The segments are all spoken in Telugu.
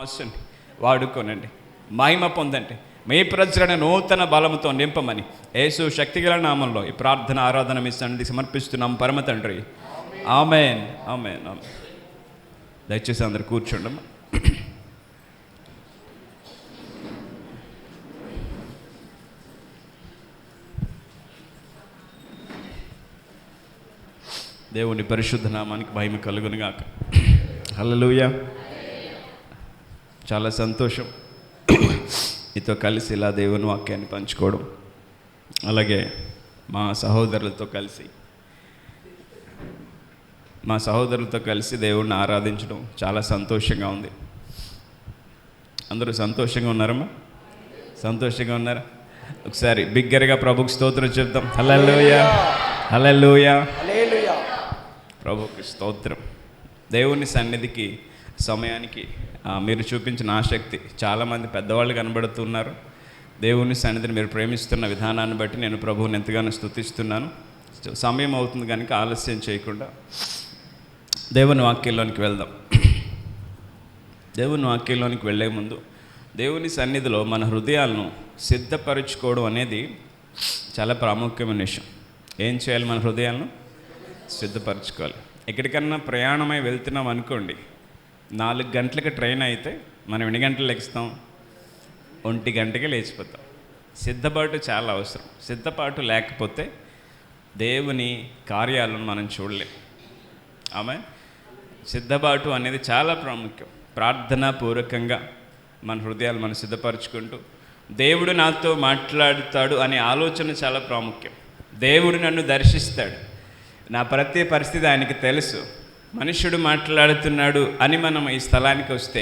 ఆశని వాడుకోనండి, మహిమ పొందండి, మీ ప్రజలను నూతన బలముతో నింపమని యేసు శక్తిగల నామంలో ఈ ప్రార్థన ఆరాధన మీ సన్నిధికి సమర్పిస్తున్నాం పరమ తండ్రి. ఆమేన్, ఆమేన్, ఆమేన్. దయచేసి అందరు కూర్చోండమ్మా. దేవుని పరిశుద్ధ నామానికి మహిమ కలుగును గాక. హల్లెలూయా. చాలా సంతోషం మీతో కలిసి ఇలా దేవుని వాక్యాన్ని పంచుకోవడం, అలాగే మా సహోదరులతో కలిసి దేవుణ్ణి ఆరాధించడం చాలా సంతోషంగా ఉంది. అందరూ సంతోషంగా ఉన్నారమ్మా? సంతోషంగా ఉన్నారా? ఒకసారి బిగ్గరగా ప్రభుకి స్తోత్రం చెప్తాం. హల్లెలూయా, హల్లెలూయా, ప్రభుకి స్తోత్రం. దేవుని సన్నిధికి సమయానికి మీరు చూపించిన ఆసక్తి, చాలామంది పెద్దవాళ్ళు కనబడుతున్నారు. దేవుని సన్నిధిని మీరు ప్రేమిస్తున్న విధానాన్ని బట్టి నేను ప్రభువుని ఎంతగానో స్తుతిస్తున్నాను. సమయం అవుతుంది కనుక ఆలస్యం చేయకుండా దేవుని వాక్యంలోనికి వెళ్దాం. దేవుని వాక్యంలోనికి వెళ్ళే ముందు దేవుని సన్నిధిలో మన హృదయాలను సిద్ధపరచుకోవడం అనేది చాలా ప్రాముఖ్యమైన విషయం. ఏం చేయాలి? మన హృదయాలను సిద్ధపరచుకోవాలి. ఎక్కడికన్నా ప్రయాణమై వెళ్తున్నాం అనుకోండి, 4 గంటలకి ట్రైన్ అయితే మనం ఎన్ని గంటలు లెక్కుస్తాం? 1 గంటకే లేచిపోతాం. సిద్ధపాటు చాలా అవసరం. సిద్ధపాటు లేకపోతే దేవుని కార్యాలను మనం చూడలేం. ఆమె సిద్ధపాటు అనేది చాలా ప్రాముఖ్యం. ప్రార్థనాపూర్వకంగా మన హృదయాలు మనం సిద్ధపరచుకుంటూ దేవుడు నాతో మాట్లాడుతాడు అనే ఆలోచన చాలా ప్రాముఖ్యం. దేవుడు నన్ను దర్శిస్తాడు, నా ప్రతి పరిస్థితి ఆయనకి తెలుసు, మనుష్యుడు మాట్లాడుతున్నాడు అని మనం ఈ స్థలానికి వస్తే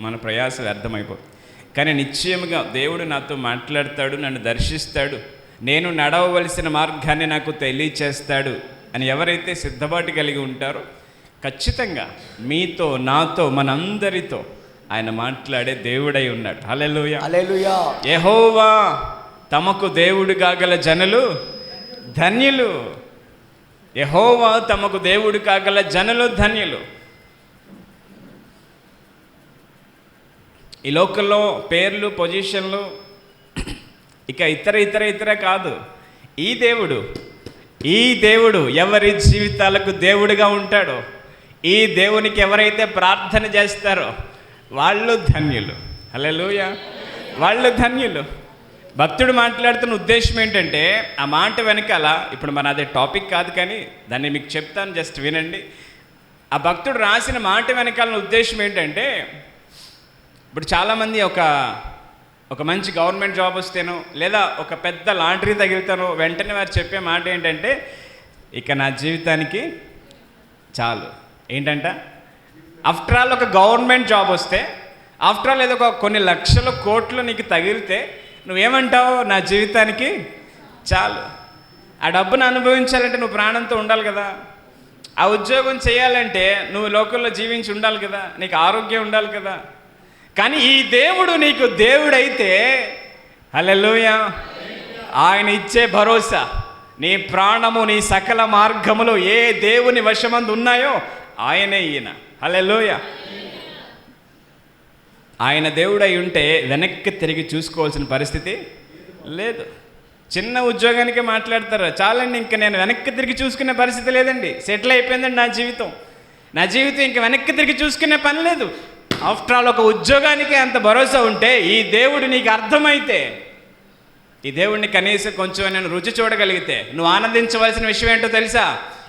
మన ప్రయాస వ్యర్థమైపోతుంది. కానీ నిశ్చయముగా దేవుడు నాతో మాట్లాడతాడు, నన్ను దర్శిస్తాడు, నేను నడవవలసిన మార్గాన్ని నాకు తెలియచేస్తాడు అని ఎవరైతే సిద్ధపాటు కలిగి ఉంటారో ఖచ్చితంగా మీతో, నాతో, మనందరితో ఆయన మాట్లాడే దేవుడై ఉన్నాడు. హల్లెలూయా, హల్లెలూయా. యెహోవా తమకు దేవుడు కాగల జనులు ధన్యులు. యెహోవా తమకు దేవుడు కాగల జనులు ధన్యులు. ఈ లోకల్లో పేర్లు, పొజిషన్లు, ఇక ఇతర కాదు. ఈ దేవుడు ఎవరి జీవితాలకు దేవుడిగా ఉంటాడో, ఈ దేవునికి ఎవరైతే ప్రార్థన చేస్తారో వాళ్ళు ధన్యులు. హల్లెలూయా, వాళ్ళు ధన్యులు. భక్తుడు మాట్లాడుతున్న ఉద్దేశం ఏంటంటే, ఆ మాట వెనకాల, ఇప్పుడు మన అదే టాపిక్ కాదు కానీ దాన్ని మీకు చెప్తాను, జస్ట్ వినండి. ఆ భక్తుడు రాసిన మాట వెనకాల ఉద్దేశం ఏంటంటే, ఇప్పుడు చాలామంది ఒక మంచి గవర్నమెంట్ జాబ్ వస్తేనో లేదా ఒక పెద్ద లాటరీ తగిలితానో వెంటనే వారు చెప్పే మాట ఏంటంటే, ఇక నా జీవితానికి చాలు. ఏంటంట? ఆఫ్టర్ ఆల్ ఒక గవర్నమెంట్ జాబ్ వస్తే, ఆఫ్టర్ ఆల్ ఏదో కొన్ని లక్షల కోట్లు నీకు తగిలితే నువ్వేమంటావు? నా జీవితానికి చాలు. ఆ డబ్బును అనుభవించాలంటే నువ్వు ప్రాణంతో ఉండాలి కదా, ఆ ఉద్యోగం చేయాలంటే నువ్వు లోకల్లో జీవించి ఉండాలి కదా, నీకు ఆరోగ్యం ఉండాలి కదా. కానీ ఈ దేవుడు నీకు దేవుడైతే, హల్లెలూయా, ఆయన ఇచ్చే భరోసా, నీ ప్రాణము, నీ సకల మార్గములు ఏ దేవుని వశమందు ఉన్నాయో ఆయనే ఈయన. హల్లెలూయా. ఆయన దేవుడై ఉంటే వెనక్కి తిరిగి చూసుకోవాల్సిన పరిస్థితి లేదు. చిన్న ఉద్యోగానికే మాట్లాడతారు, చాలండి ఇంక నేను వెనక్కి తిరిగి చూసుకునే పరిస్థితి లేదండి, సెటిల్ అయిపోయిందండి నా జీవితం ఇంక వెనక్కి తిరిగి చూసుకునే పని లేదు. ఆఫ్టర్ ఆల్ ఒక ఉద్యోగానికి అంత భరోసా ఉంటే, ఈ దేవుడు నీకు అర్థమైతే, ఈ దేవుడిని కనీసం కొంచెం నేను రుచి చూడగలిగితే నువ్వు ఆనందించవలసిన విషయం ఏంటో తెలుసా?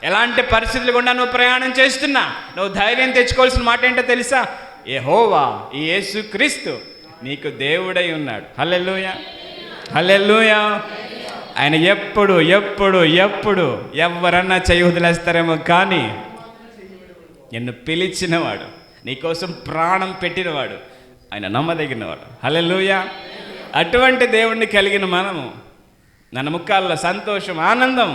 ఎలాంటి పరిస్థితులు గుండా నువ్వు ప్రయాణం చేస్తున్నా నువ్వు ధైర్యం తెచ్చుకోవాల్సిన మాట ఏంటో తెలుసా? యెహోవా, ఈ యేసుక్రీస్తు నీకు దేవుడై ఉన్నాడు. హల్లెలూయా, హల్లెలూయా. ఆయన ఎప్పుడు ఎవరన్నా చేయి వదిలేస్తారేమో కానీ నిన్ను పిలిచినవాడు, నీకోసం ప్రాణం పెట్టినవాడు, ఆయన నమ్మదగినవాడు. హల్లెలూయా. అటువంటి దేవుణ్ణి కలిగిన మనము మన ముఖాల్లో సంతోషం, ఆనందం,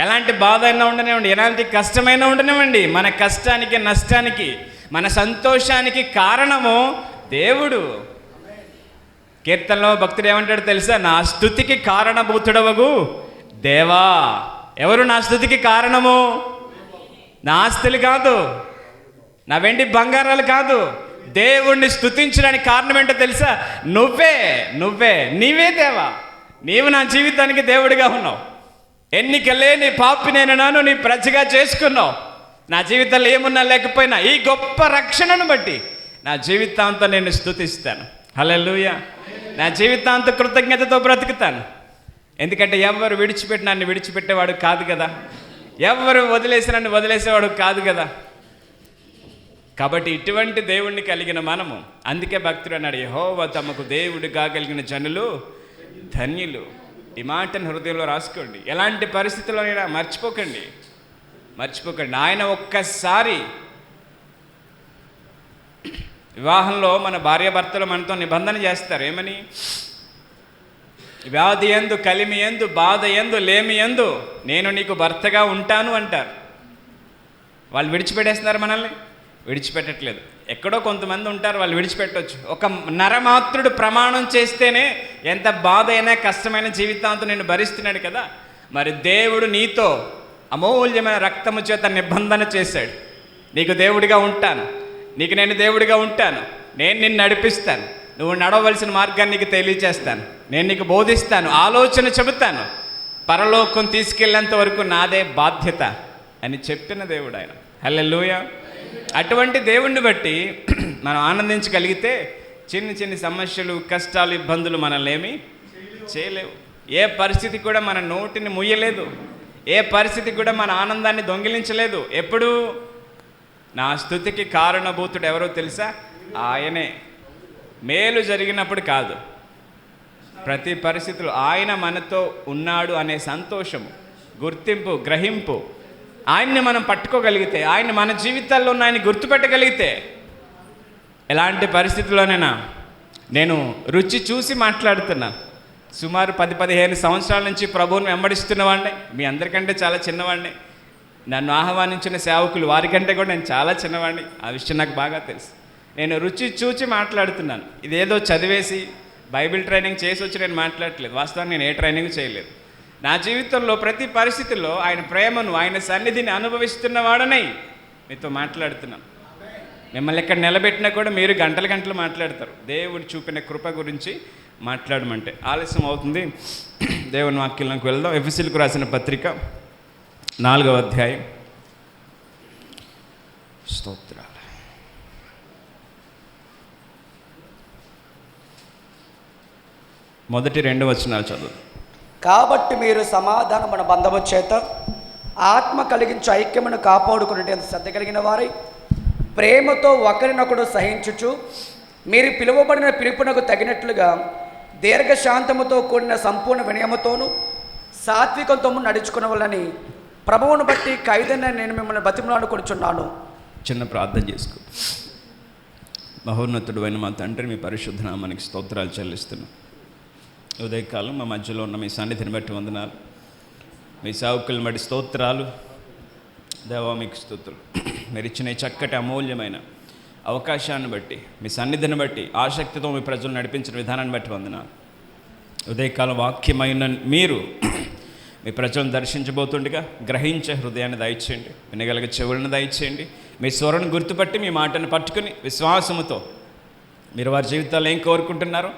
ఎలాంటి బాధ అయినా ఉండనివ్వండి, ఎలాంటి కష్టమైనా ఉండనివ్వండి, మన కష్టానికి, నష్టానికి, మన సంతోషానికి కారణము దేవుడు. కీర్తనలో భక్తుడు ఏమంటాడు తెలుసా? నా స్తుతికి కారణభూతుడవగు దేవా. ఎవరు నా స్తుతికి కారణము? నా ఆస్తులు కాదు, నా వెండి బంగారాలు కాదు, దేవుణ్ణి స్తుతించడానికి కారణం ఏంటో తెలుసా? నీవే దేవా. నీవు నా జీవితానికి దేవుడిగా ఉన్నావు. ఎన్నిక లేని పాపినైన నన్ను నీ ప్రజగా చేసుకున్నావు. నా జీవితంలో ఏమున్నా లేకపోయినా ఈ గొప్ప రక్షణను బట్టి నా జీవితాంతం నేను స్తుతిస్తాను. హల్లెలూయా. నా జీవితాంతం కృతజ్ఞతతో బ్రతుకుతాను. ఎందుకంటే ఎవరు విడిచిపెట్టి నన్ను విడిచిపెట్టేవాడు కాదు కదా, ఎవరు వదిలేసి నన్ను వదిలేసేవాడు కాదు కదా. కాబట్టి ఇటువంటి దేవుణ్ణి కలిగిన మనము, అందుకే భక్తుడు అన్నాడు, యెహోవా తమకు దేవుడిగా కలిగిన జనులు ధన్యులు. ఈ మాటను హృదయంలో రాసుకోండి. ఎలాంటి పరిస్థితుల్లోనైనా మర్చిపోకండి. ఆయన ఒక్కసారి వివాహంలో మన భార్యాభర్తలు మనతో నిబంధన చేస్తారు. ఏమని? వ్యాధి యందు, కలిమి యందు, బాధ యందు, లేమి యందు నేను నీకు భర్తగా ఉంటాను అంటారు. వాళ్ళు విడిచిపెట్టేస్తున్నారు మనల్ని? విడిచిపెట్టట్లేదు. ఎక్కడో కొంతమంది ఉంటారు, వాళ్ళు విడిచిపెట్టవచ్చు. ఒక నరమాత్రుడు ప్రమాణం చేస్తేనే ఎంత బాధ అయినా కష్టమైన జీవితాంతం నేను భరిస్తున్నాడు కదా. మరి దేవుడు నీతో అమూల్యమైన రక్తము చేత నిబంధన చేశాడు. నీకు దేవుడిగా ఉంటాను, నీకు నేను దేవుడిగా ఉంటాను, నేను నిన్ను నడిపిస్తాను, నువ్వు నడవలసిన మార్గాన్ని నీకు తెలియచేస్తాను, నేను నీకు బోధిస్తాను, ఆలోచన చెబుతాను, పరలోకం తీసుకెళ్ళేంత వరకు నాదే బాధ్యత అని చెప్పిన దేవుడు ఆయన. హల్లెలూయా. అటువంటి దేవుణ్ణి బట్టి మనం ఆనందించగలిగితే చిన్న చిన్న సమస్యలు, కష్టాలు, ఇబ్బందులు మనల్ని ఏమీ చేయలేవు. ఏ పరిస్థితి కూడా మన నోటిని ముయ్యలేదు. ఏ పరిస్థితి కూడా మన ఆనందాన్ని దొంగిలించలేదు. ఎప్పుడు నా స్తుతికి కారణభూతుడు ఎవరో తెలుసా? ఆయనే. మేలు జరిగినప్పుడు కాదు, ప్రతి పరిస్థితిలో ఆయన మనతో ఉన్నాడు అనే సంతోషము, గుర్తింపు, గ్రహింపు, ఆయన్ని మనం పట్టుకోగలిగితే, ఆయన మన జీవితాల్లో ఉన్న ఆయన గుర్తుపెట్టగలిగితే, ఎలాంటి పరిస్థితుల్లోనైనా నేను రుచి చూసి మాట్లాడుతున్నాను. సుమారు 10-15 సంవత్సరాల నుంచి ప్రభువుని వెంబడిస్తున్నవాడిని. మీ అందరికంటే చాలా చిన్నవాడిని. నన్ను ఆహ్వానించిన సేవకులు వారికంటే కూడా నేను చాలా చిన్నవాడిని. ఆ విషయం నాకు బాగా తెలుసు. నేను రుచి చూచి మాట్లాడుతున్నాను. ఇదేదో చదివేసి బైబిల్ ట్రైనింగ్ చేసి వచ్చి నేను మాట్లాడట్లేదు. వాస్తవానికి నేను ఏ ట్రైనింగ్ చేయలేదు. నా జీవితంలో ప్రతి పరిస్థితుల్లో ఆయన ప్రేమను, ఆయన సన్నిధిని అనుభవిస్తున్నవాడనై మీతో మాట్లాడుతున్నాను. మిమ్మల్ని ఇక్కడ నిలబెట్టినా కూడా మీరు గంటలు మాట్లాడతారు. దేవుడు చూపిన కృప గురించి మాట్లాడమంటే ఆలస్యం అవుతుంది. దేవుని వాక్యంలోకి వెళ్దాం. ఎఫెసీయులకు రాసిన పత్రిక 4వ అధ్యాయం. స్తోత్రాలు. మొదటి 2 వచనాలు చదువు. కాబట్టి మీరు సమాధానమున బంధము చేత ఆత్మ కలిగించు ఐక్యమును కాపాడుకునేందుకు శ్రద్ధ కలిగిన వారై ప్రేమతో ఒకరినొకడు సహించుచు మీరు పిలువబడిన పిలుపునకు తగినట్లుగా దీర్ఘశాంతముతో కూడిన సంపూర్ణ వినయముతోనూ సాత్వికంతో నడుచుకునవలని ప్రభువును బట్టి ఖైదైన నేను మిమ్మల్ని బతిమలాడుకొనుచున్నాను. చిన్న ప్రార్థన చేసుకో. మహోన్నతుడు అయిన మా తండ్రి, మీ పరిశుద్ధ నామానికి స్తోత్రాలు చెల్లిస్తున్నాం. ఉదయకాలం మా మధ్యలో ఉన్న మీ సన్నిధిని బట్టి వందనాలు. మీ సేవకులను బట్టి స్తోత్రాలు. దేవా మీకు స్తోత్రాలు. మీరు ఇచ్చిన చక్కటి అమూల్యమైన అవకాశాన్ని బట్టి, మీ సన్నిధిని బట్టి, ఆసక్తితో మీ ప్రజలు నడిపించిన విధానాన్ని బట్టి వందనాలు. ఉదయకాలం వాక్యమైన మీరు మీ ప్రజలను దర్శించబోతుండగా గ్రహించే హృదయాన్ని దయచేయండి, వినగలిగే చెవులను దయచేయండి. మీ స్వరం గుర్తుపట్టి మీ మాటను పట్టుకుని విశ్వాసముతో మీరు వారి జీవితాల్లో ఏం కోరుకుంటున్నారో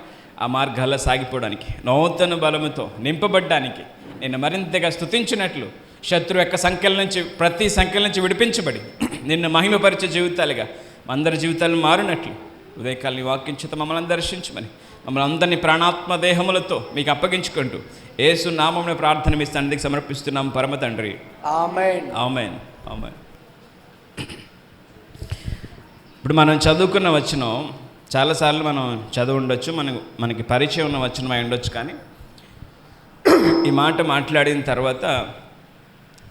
ఆ మార్గాల్లో సాగిపోవడానికి, నూతన బలముతో నింపబడ్డానికి, నిన్ను మరింతగా స్తుతించినట్లు శత్రు యొక్క సంఖ్యల నుంచి, ప్రతి సంఖ్యల నుంచి విడిపించబడి నిన్ను మహిమపరిచే జీవితాలుగా అందరి జీవితాలను మారినట్లు ఉదయకాలం నీ వాక్యం చేత మమ్మల్ని దర్శించమని, మమ్మల్ని అందరినీ ప్రాణాత్మ దేహములతో మీకు అప్పగించుకుంటూ యేసు నామమున ప్రార్థన మీ సన్నిధికి సమర్పిస్తున్నాం పరమ తండ్రి. ఆమేన్. ఆమేన్. ఆమేన్. ఇప్పుడు మనం చదువుకున్న వచనం చాలాసార్లు మనం చదువు ఉండొచ్చు, మనకి పరిచయం ఉన్న వచనం అయి ఉండొచ్చు. కానీ ఈ మాట మాట్లాడిన తర్వాత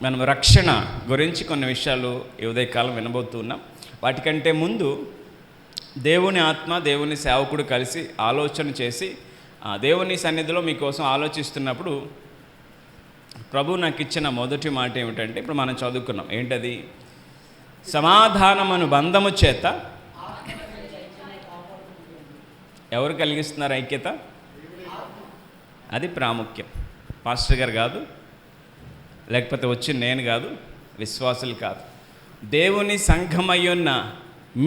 మనం రక్షణ గురించి కొన్ని విషయాలు ఈ ఉదయకాలం వినబోతున్నాం. వాటికంటే ముందు దేవుని ఆత్మ, దేవుని సేవకుడు కలిసి ఆలోచన చేసి దేవుని సన్నిధిలో మీకోసం ఆలోచిస్తున్నప్పుడు ప్రభు నాకు ఇచ్చిన మొదటి మాట ఏమిటంటే, ఇప్పుడు మనం చదువుకున్నాం ఏంటది? సమాధానమను బంధము చేత ఎవరు కలిగిస్తున్నారు ఐక్యత? అది ప్రాముఖ్యం. పాస్టర్ గారు కాదు, లేకపోతే వచ్చి నేను కాదు, విశ్వాసులు కాదు, దేవుని సంఘమయ్యున్న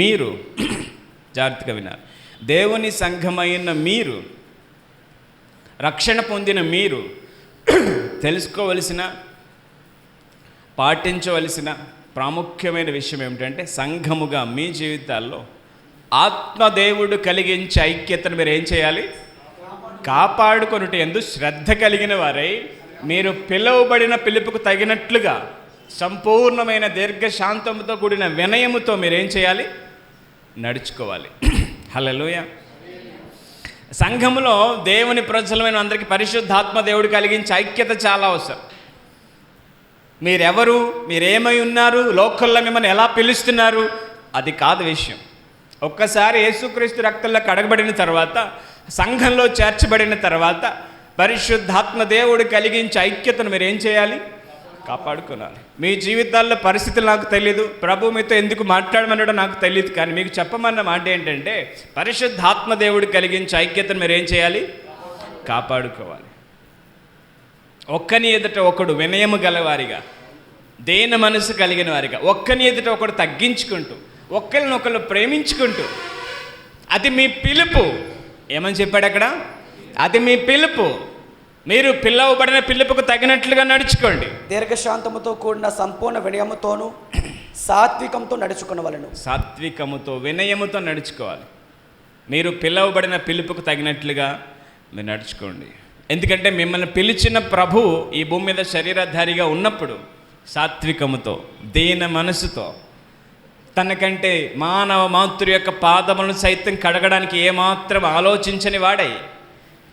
మీరు జాగ్రత్తగా వినాలి. దేవుని సంఘమైన మీరు, రక్షణ పొందిన మీరు తెలుసుకోవలసిన, పాటించవలసిన ప్రాముఖ్యమైన విషయం ఏమిటంటే, సంఘముగా మీ జీవితాల్లో ఆత్మదేవుడు కలిగించే ఐక్యతను మీరు ఏం చేయాలి? కాపాడుకొనుట యందు శ్రద్ధ కలిగిన వారై, మీరు పిలువబడిన పిలుపుకు తగినట్లుగా సంపూర్ణమైన దీర్ఘశాంతముతో కూడిన వినయముతో మీరేం చేయాలి? నడుచుకోవాలి. హల్లెలూయా. సంఘములో దేవుని ప్రజలమైన అందరికీ పరిశుద్ధాత్మ దేవుడు కలిగించే ఐక్యత చాలా అవసరం. మీరెవరు, మీరేమై ఉన్నారు, లోకల్లో మిమ్మల్ని ఎలా పిలుస్తున్నారు, అది కాదు విషయం. ఒక్కసారి యేసుక్రీస్తు రక్తంలో కడగబడిన తర్వాత, సంఘంలో చేర్చబడిన తర్వాత, పరిశుద్ధాత్మ దేవుడు కలిగించే ఐక్యతను మీరు ఏం చేయాలి? కాపాడుకోవాలి. మీ జీవితాల్లో పరిస్థితులు నాకు తెలియదు, ప్రభు మీతో ఎందుకు మాట్లాడమన్నాడో నాకు తెలియదు, కానీ మీకు చెప్పమన్న మాట ఏంటంటే, పరిశుద్ధాత్మ దేవుడు కలిగించే ఐక్యతను మీరు ఏం చేయాలి? కాపాడుకోవాలి. ఒక్కని ఎదుట ఒకడు వినయము గలవారిగా, దేన మనసు కలిగిన వారిగా, ఒక్కని ఎదుట ఒకడు తగ్గించుకుంటూ, ఒకరినొకరు ప్రేమించుకుంటూ, అది మీ పిలుపు. ఏమని చెప్పాడు అక్కడ? అది మీ పిలుపు. మీరు పిలువబడిన పిలుపుకు తగినట్లుగా నడుచుకోండి. దీర్ఘశాంతముతో కూడిన సంపూర్ణ వినయముతోను సాత్వికంతో నడుచుకునవలెను. సాత్వికముతో, వినయముతో నడుచుకోవాలి. మీరు పిలువబడిన పిలుపుకు తగినట్లుగా మీరు నడుచుకోండి. ఎందుకంటే మిమ్మల్ని పిలిచిన ప్రభు ఈ భూమి మీద శరీరధారిగా ఉన్నప్పుడు సాత్వికముతో, దీన మనసుతో, తనకంటే మానవ మాతృ యొక్క పాదములను సైతం కడగడానికి ఏమాత్రం ఆలోచించని వాడై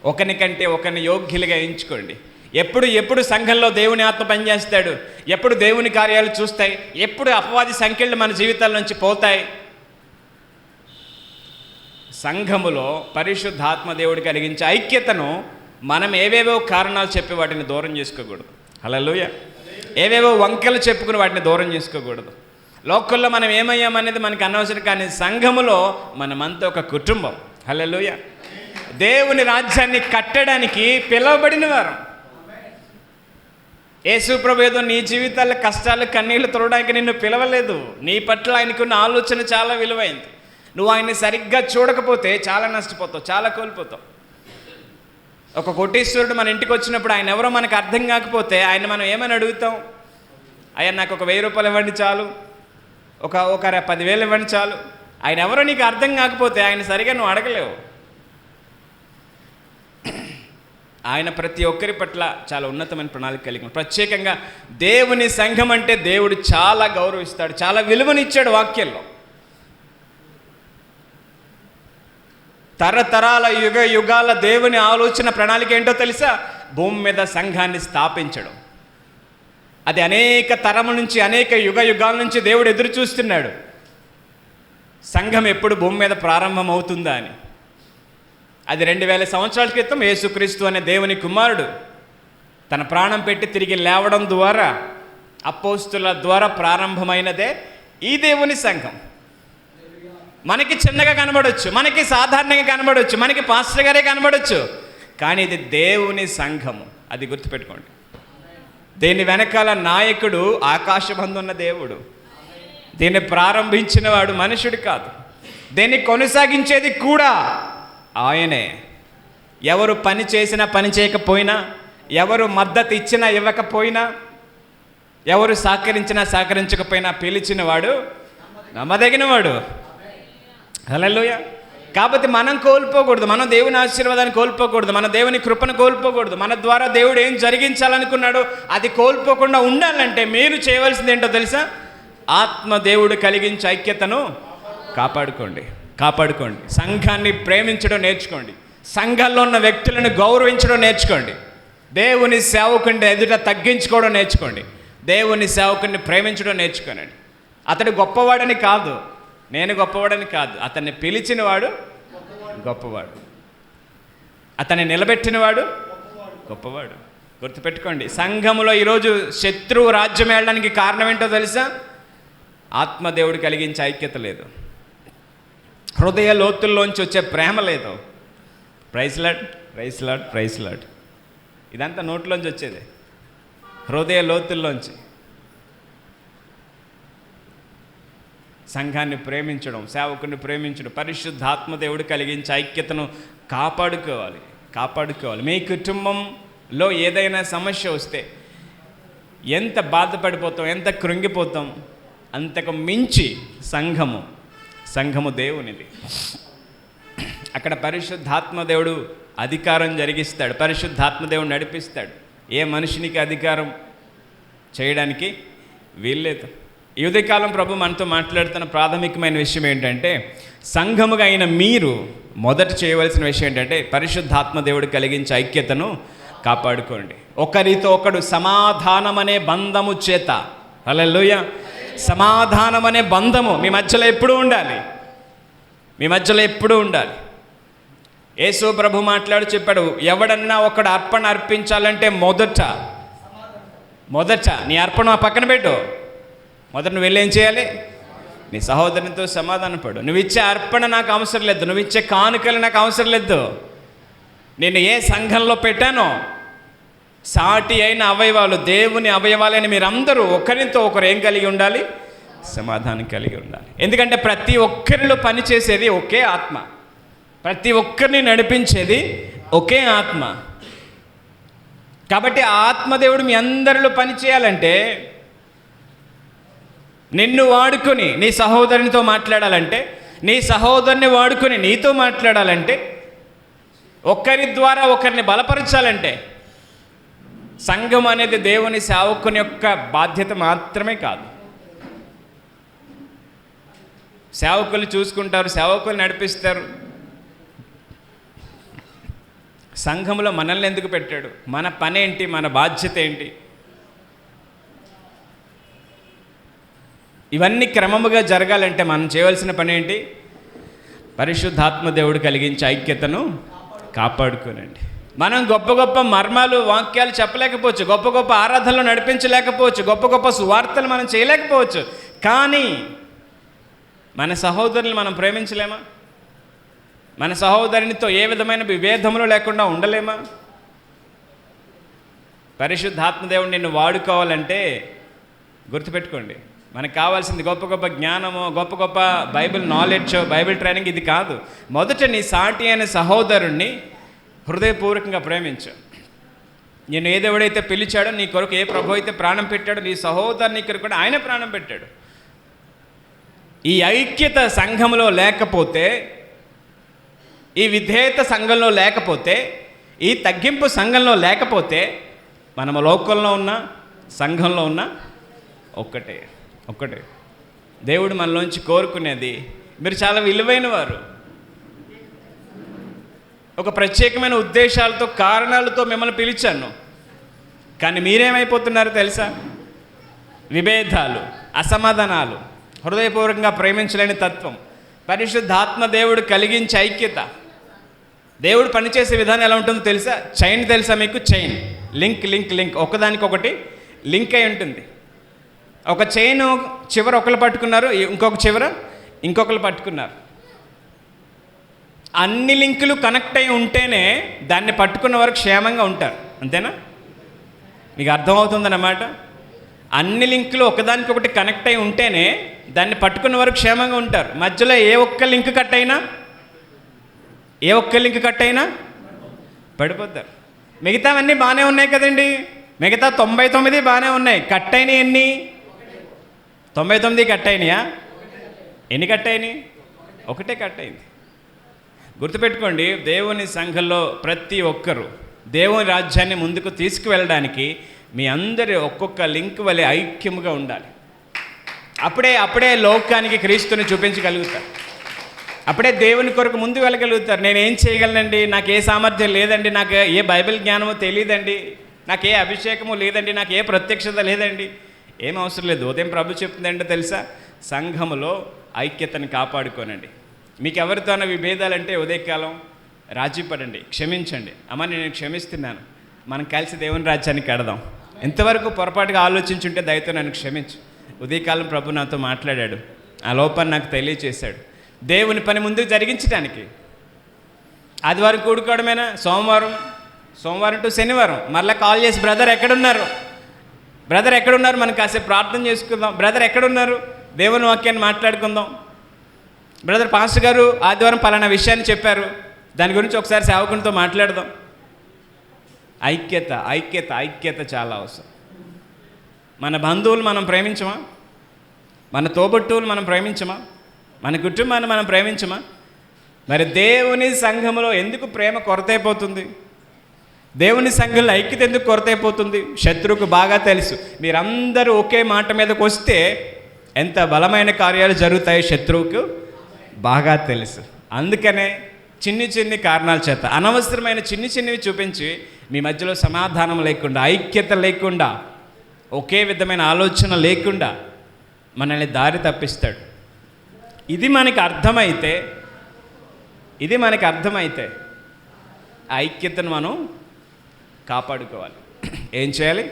ఒకనికంటే ఒకరిని యోగ్యులుగా ఎంచుకోండి. ఎప్పుడు సంఘంలో దేవుని ఆత్మ పనిచేస్తాడు, ఎప్పుడు దేవుని కార్యాలు చూస్తాయి, ఎప్పుడు అపవాది సంఖ్యలు మన జీవితాల నుంచి పోతాయి. సంఘములో పరిశుద్ధాత్మ దేవుడు కలిగించే ఐక్యతను మనం ఏవేవో కారణాలు చెప్పి వాటిని దూరం చేసుకోకూడదు. హల్లెలూయా. ఏవేవో వంకలు చెప్పుకుని వాటిని దూరం చేసుకోకూడదు. లోకల్లో మనం ఏమయ్యామనేది మనకు అనవసరం, కానీ సంఘములో మనమంతా ఒక కుటుంబం. హల్లెలూయా. దేవుని రాజ్యాన్ని కట్టడానికి పిలువబడిన వారు. యేసు ప్రభు ఏదో నీ జీవితాల్లో కష్టాలు కన్నీళ్లు తొడడానికి నిన్ను పిలవలేదు. నీ పట్ల ఆయనకున్న ఆలోచన చాలా విలువైంది. నువ్వు ఆయన్ని సరిగ్గా చూడకపోతే చాలా నష్టపోతావు, చాలా కోల్పోతావు. ఒక కోటీశ్వరుడు మన ఇంటికి వచ్చినప్పుడు ఆయన ఎవరో మనకు అర్థం కాకపోతే ఆయన మనం ఏమని అడుగుతాం? అయ్యా నాకు ఒక 1000 రూపాయలు ఇవ్వండి చాలు, ఒక 10,000 ఇవ్వండి చాలు. ఆయన ఎవరో నీకు అర్థం కాకపోతే ఆయన సరిగా నువ్వు అడగలేవు. ఆయన ప్రతి ఒక్కరి పట్ల చాలా ఉన్నతమైన ప్రణాళిక కలిగి, ప్రత్యేకంగా దేవుని సంఘం అంటే దేవుడు చాలా గౌరవిస్తాడు, చాలా విలువనిచ్చాడు వాక్యంలో. తరతరాల యుగాల దేవుని ఆలోచన ప్రణాళిక ఏంటో తెలుసా? భూమి మీద సంఘాన్ని స్థాపించడం. అది అనేక తరముల నుంచి, అనేక యుగాల నుంచి దేవుడు ఎదురు చూస్తున్నాడు. సంఘం ఎప్పుడు భూమి మీద ప్రారంభమవుతుందా అని. అది 2000 సంవత్సరాల క్రితం యేసుక్రీస్తు అనే దేవుని కుమారుడు తన ప్రాణం పెట్టి తిరిగి లేవడం ద్వారా, అపోస్తుల ద్వారా ప్రారంభమైనదే ఈ దేవుని సంఘం. మనకి చిన్నగా కనబడవచ్చు, మనకి సాధారణంగా కనబడవచ్చు, మనకి పాస్టర్ గారే కనబడవచ్చు, కానీ ఇది దేవుని సంఘము. అది గుర్తుపెట్టుకోండి. దీని వెనకాల నాయకుడు ఆకాశమందున్న దేవుడు. దీన్ని ప్రారంభించిన వాడు మనుషుడు కాదు, దీన్ని కొనసాగించేది కూడా ఆయనే. ఎవరు పని చేసినా పని చేయకపోయినా, ఎవరు మద్దతు ఇచ్చినా ఇవ్వకపోయినా, ఎవరు సహకరించకపోయినా పిలిచిన వాడు నమ్మదగినవాడు. హల్లెలూయా. కాబట్టి మనం కోల్పోకూడదు, మనం దేవుని ఆశీర్వాదాన్ని కోల్పోకూడదు, మన దేవుని కృపను కోల్పోకూడదు. మన ద్వారా దేవుడు ఏం జరిగించాలనుకున్నాడో అది కోల్పోకుండా ఉండాలంటే మీరు చేయవలసింది ఏంటో తెలుసా? ఆత్మ దేవుడు కలిగించే ఐక్యతను కాపాడుకోండి. సంఘాన్ని ప్రేమించడం నేర్చుకోండి. సంఘాల్లో ఉన్న వ్యక్తులను గౌరవించడం నేర్చుకోండి. దేవుని సేవకుని ఎదుట తగ్గించుకోవడం నేర్చుకోండి. దేవుని సేవకుని ప్రేమించడం నేర్చుకోండి. అతడు గొప్పవాడని కాదు, నేను గొప్పవాడని కాదు, అతన్ని పిలిచినవాడు గొప్పవాడు, అతన్ని నిలబెట్టినవాడు గొప్పవాడు. గుర్తుపెట్టుకోండి. సంఘములో ఈరోజు శత్రువు రాజ్యం వెళ్ళడానికి కారణం ఏంటో తెలుసా? ఆత్మదేవుడు కలిగించే ఐక్యత లేదు, హృదయ లోతుల్లోంచి వచ్చే ప్రేమ లేదు. Praise Lord. ఇదంతా నోట్లోంచి వచ్చేది, హృదయ లోతుల్లోంచి. సంఘాన్ని ప్రేమించడం, సేవకుని ప్రేమించడం, పరిశుద్ధాత్మ దేవుడు కలిగించే ఐక్యతను కాపాడుకోవాలి. మీ కుటుంబంలో ఏదైనా సమస్య వస్తే ఎంత బాధపడిపోతాం, ఎంత కృంగిపోతాం, అంతకు మించి సంఘము దేవునిది. అక్కడ పరిశుద్ధాత్మ దేవుడు అధికారం జరిగిస్తాడు, పరిశుద్ధాత్మ దేవుడు నడిపిస్తాడు. ఏ మనిషినికి అధికారం చేయడానికి వీల్లేదు. ఈ ఉదయకాలం ప్రభు మనతో మాట్లాడుతున్న ప్రాథమికమైన విషయం ఏంటంటే, సంఘముగా అయిన మీరు మొదట చేయవలసిన విషయం ఏంటంటే పరిశుద్ధాత్మ దేవుడు కలిగించే ఐక్యతను కాపాడుకోండి. ఒకరితో ఒకడు సమాధానం అనే బంధము చేత, హల్లెలూయా, సమాధానం అనే బంధము మీ మధ్యలో ఎప్పుడూ ఉండాలి. యేసు ప్రభు మాట్లాడు చెప్పాడు, ఎవడన్నా ఒకడు అర్పణ అర్పించాలంటే మొదట నీ అర్పణ పక్కన పెట్టు. మొదట నువ్వు వెళ్ళి ఏం చేయాలి? నీ సహోదరునితో సమాధానపడు. నువ్వు ఇచ్చే అర్పణ నాకు అవసరం లేదు, నువ్వు ఇచ్చే కానుకలు నాకు అవసరం లేదు. నేను ఏ సంఘంలో పెట్టానో సాటి అయిన అవయవాలు, దేవుని అవయవాలైన మీరందరూ ఒకరితో ఒకరు ఏం కలిగి ఉండాలి? సమాధానం కలిగి ఉండాలి. ఎందుకంటే ప్రతి ఒక్కరిలో పనిచేసేది ఒకే ఆత్మ, ప్రతి ఒక్కరిని నడిపించేది ఒకే ఆత్మ. కాబట్టి ఆ ఆత్మదేవుడు మీ అందరిలో పని చేయాలంటే, నిన్ను వాడుకొని నీ సహోదరునితో మాట్లాడాలంటే, నీ సహోదరుని వాడుకొని నీతో మాట్లాడాలంటే, ఒకరి ద్వారా ఒకరిని బలపరచాలంటే, సంఘం అనేది దేవుని సేవకుని యొక్క బాధ్యత మాత్రమే కాదు. సేవకులు చూసుకుంటారు, సేవకులు నడిపిస్తారు. సంఘంలో మనల్ని ఎందుకు పెట్టాడు? మన పని ఏంటి? మన బాధ్యత ఏంటి? ఇవన్నీ క్రమముగా జరగాలంటే మనం చేయవలసిన పని ఏంటి? పరిశుద్ధాత్మ దేవుడు కలిగించే ఐక్యతను కాపాడుకోనండి. మనం గొప్ప గొప్ప మర్మాలు, వాక్యాలు చెప్పలేకపోవచ్చు, గొప్ప గొప్ప ఆరాధనలు నడిపించలేకపోవచ్చు, గొప్ప గొప్ప సువార్తలు మనం చేయలేకపోవచ్చు, కానీ మన సహోదరుని మనం ప్రేమించలేమా? మన సహోదరునితో ఏ విధమైన విభేదములు లేకుండా ఉండలేమా? పరిశుద్ధాత్మ దేవుడు నిన్ను వాడుకోవాలంటే గుర్తుపెట్టుకోండి, మనకు కావాల్సింది గొప్ప గొప్ప జ్ఞానము, గొప్ప గొప్ప బైబిల్ నాలెడ్జ్, బైబిల్ ట్రైనింగ్ ఇది కాదు. మొదట నీ సాటి అయిన సహోదరుణ్ణి హృదయపూర్వకంగా ప్రేమించు. నేను ఏ దేవుడైతే పిలిచాడో, నీ కొరకు ఏ ప్రభు అయితే ప్రాణం పెట్టాడో, నీ సహోదరుని కొరకు కూడా ఆయన ప్రాణం పెట్టాడు. ఈ ఐక్యత సంఘంలో లేకపోతే, ఈ విధేయత సంఘంలో లేకపోతే, ఈ తగ్గింపు సంఘంలో లేకపోతే, మనము లోకంలో ఉన్న సంఘంలో ఉన్న ఒక్కటే. దేవుడు మనలోంచి కోరుకునేది, మీరు చాలా విలువైన వారు, ఒక ప్రత్యేకమైన ఉద్దేశాలతో, కారణాలతో మిమ్మల్ని పిలిచాను, కానీ మీరేమైపోతున్నారో తెలుసా? విభేదాలు, అసమాధానాలు, హృదయపూర్వకంగా ప్రేమించలేని తత్వం. పరిశుద్ధాత్మ దేవుడు కలిగించే ఐక్యత. దేవుడు పనిచేసే విధానం ఎలా ఉంటుందో తెలుసా? చైన్ తెలుసా మీకు? చైన్, లింక్ ఒకదానికొకటి లింక్ అయి ఉంటుంది. ఒక చైన్ చివర ఒకరు పట్టుకున్నారు, ఇంకొక చివర ఇంకొకరు పట్టుకున్నారు. అన్ని లింకులు కనెక్ట్ అయి ఉంటేనే దాన్ని పట్టుకున్న వరకు క్షేమంగా ఉంటారు. అంతేనా? మీకు అర్థమవుతుందన్నమాట. అన్ని లింకులు ఒకదానికొకటి కనెక్ట్ అయి ఉంటేనే దాన్ని పట్టుకున్న వరకు క్షేమంగా ఉంటారు. మధ్యలో ఏ ఒక్క లింక్ కట్ అయినా పడిపోతారు. మిగతావన్నీ బాగానే ఉన్నాయి కదండి, మిగతా 99 బాగానే ఉన్నాయి. కట్ అయినాయి ఎన్ని? 99 కట్ అయినాయా? ఎన్ని కట్ అయినాయి? ఒకటే కట్ అయింది. గుర్తుపెట్టుకోండి, దేవుని సంఘంలో ప్రతి ఒక్కరూ దేవుని రాజ్యాన్ని ముందుకు తీసుకువెళ్ళడానికి మీ అందరి ఒక్కొక్క లింక్ వలె ఐక్యముగా ఉండాలి. అప్పుడే లోకానికి క్రీస్తుని చూపించగలుగుతారు. అప్పుడే దేవుని కొరకు ముందు వెళ్ళగలుగుతారు. నేనేం చేయగలనండి, నాకు ఏ సామర్థ్యం లేదండి, నాకు ఏ బైబిల్ జ్ఞానమో తెలియదండి, నాకు ఏ అభిషేకము లేదండి, నాకు ఏ ప్రత్యక్షత లేదండి, ఏం అవసరం లేదు. ఉదయం ప్రభు చెప్తుందంటే తెలుసా? సంఘములో ఐక్యతను కాపాడుకోనండి. మీకు ఎవరితోనో విభేదాలంటే ఉదయకాలం రాజీ పడండి, క్షమించండి. అమ్మ నేను క్షమిస్తున్నాను, మనం కలిసి దేవుని రాజ్యానికి కడదాం. ఎంతవరకు పొరపాటుగా ఆలోచించుంటే దయతో నన్ను క్షమించు. ఉదయకాలం ప్రభు నాతో మాట్లాడాడు, ఆ లోపాన్ని నాకు తెలియచేశాడు. దేవుని పని ముందుకు జరిగించడానికి ఆదివారం కూడుకోవడమేనా? సోమవారం టు శనివారం మరలా కాల్ చేసి బ్రదర్ ఎక్కడున్నారు, మనం కాసేపు ప్రార్థన చేసుకుందాం, బ్రదర్ ఎక్కడున్నారు, దేవుని వాక్యాన్ని మాట్లాడుకుందాం. బ్రదర్ పాస్టర్ గారు ఆదివారం పలానా విషయాన్ని చెప్పారు, దాని గురించి ఒకసారి సేవకునితో మాట్లాడదాం. ఐక్యత ఐక్యత ఐక్యత చాలా అవసరం. మన బంధువులు మనం ప్రేమించమా? మన తోబుట్టువులు మనం ప్రేమించమా? మన కుటుంబాన్ని మనం ప్రేమించమా? మరి దేవుని సంఘంలో ఎందుకు ప్రేమ కొరతైపోతుంది? దేవుని సంఘంలో ఐక్యత ఎందుకు కొరతైపోతుంది? శత్రువుకు బాగా తెలుసు. మీరందరూ ఒకే మాట మీదకి వస్తే ఎంత బలమైన కార్యాలు జరుగుతాయో శత్రువుకు బాగా తెలుసు. అందుకనే చిన్ని చిన్ని కారణాల చేత అనవసరమైన చిన్నవి చూపించి మీ మధ్యలో సమాధానం లేకుండా, ఐక్యత లేకుండా, ఒకే విధమైన ఆలోచన లేకుండా మనల్ని దారి తప్పిస్తాడు. ఇది మనకి అర్థమైతే ఐక్యతను మనం కాపాడుకోవాలి. ఏం చేయాలి?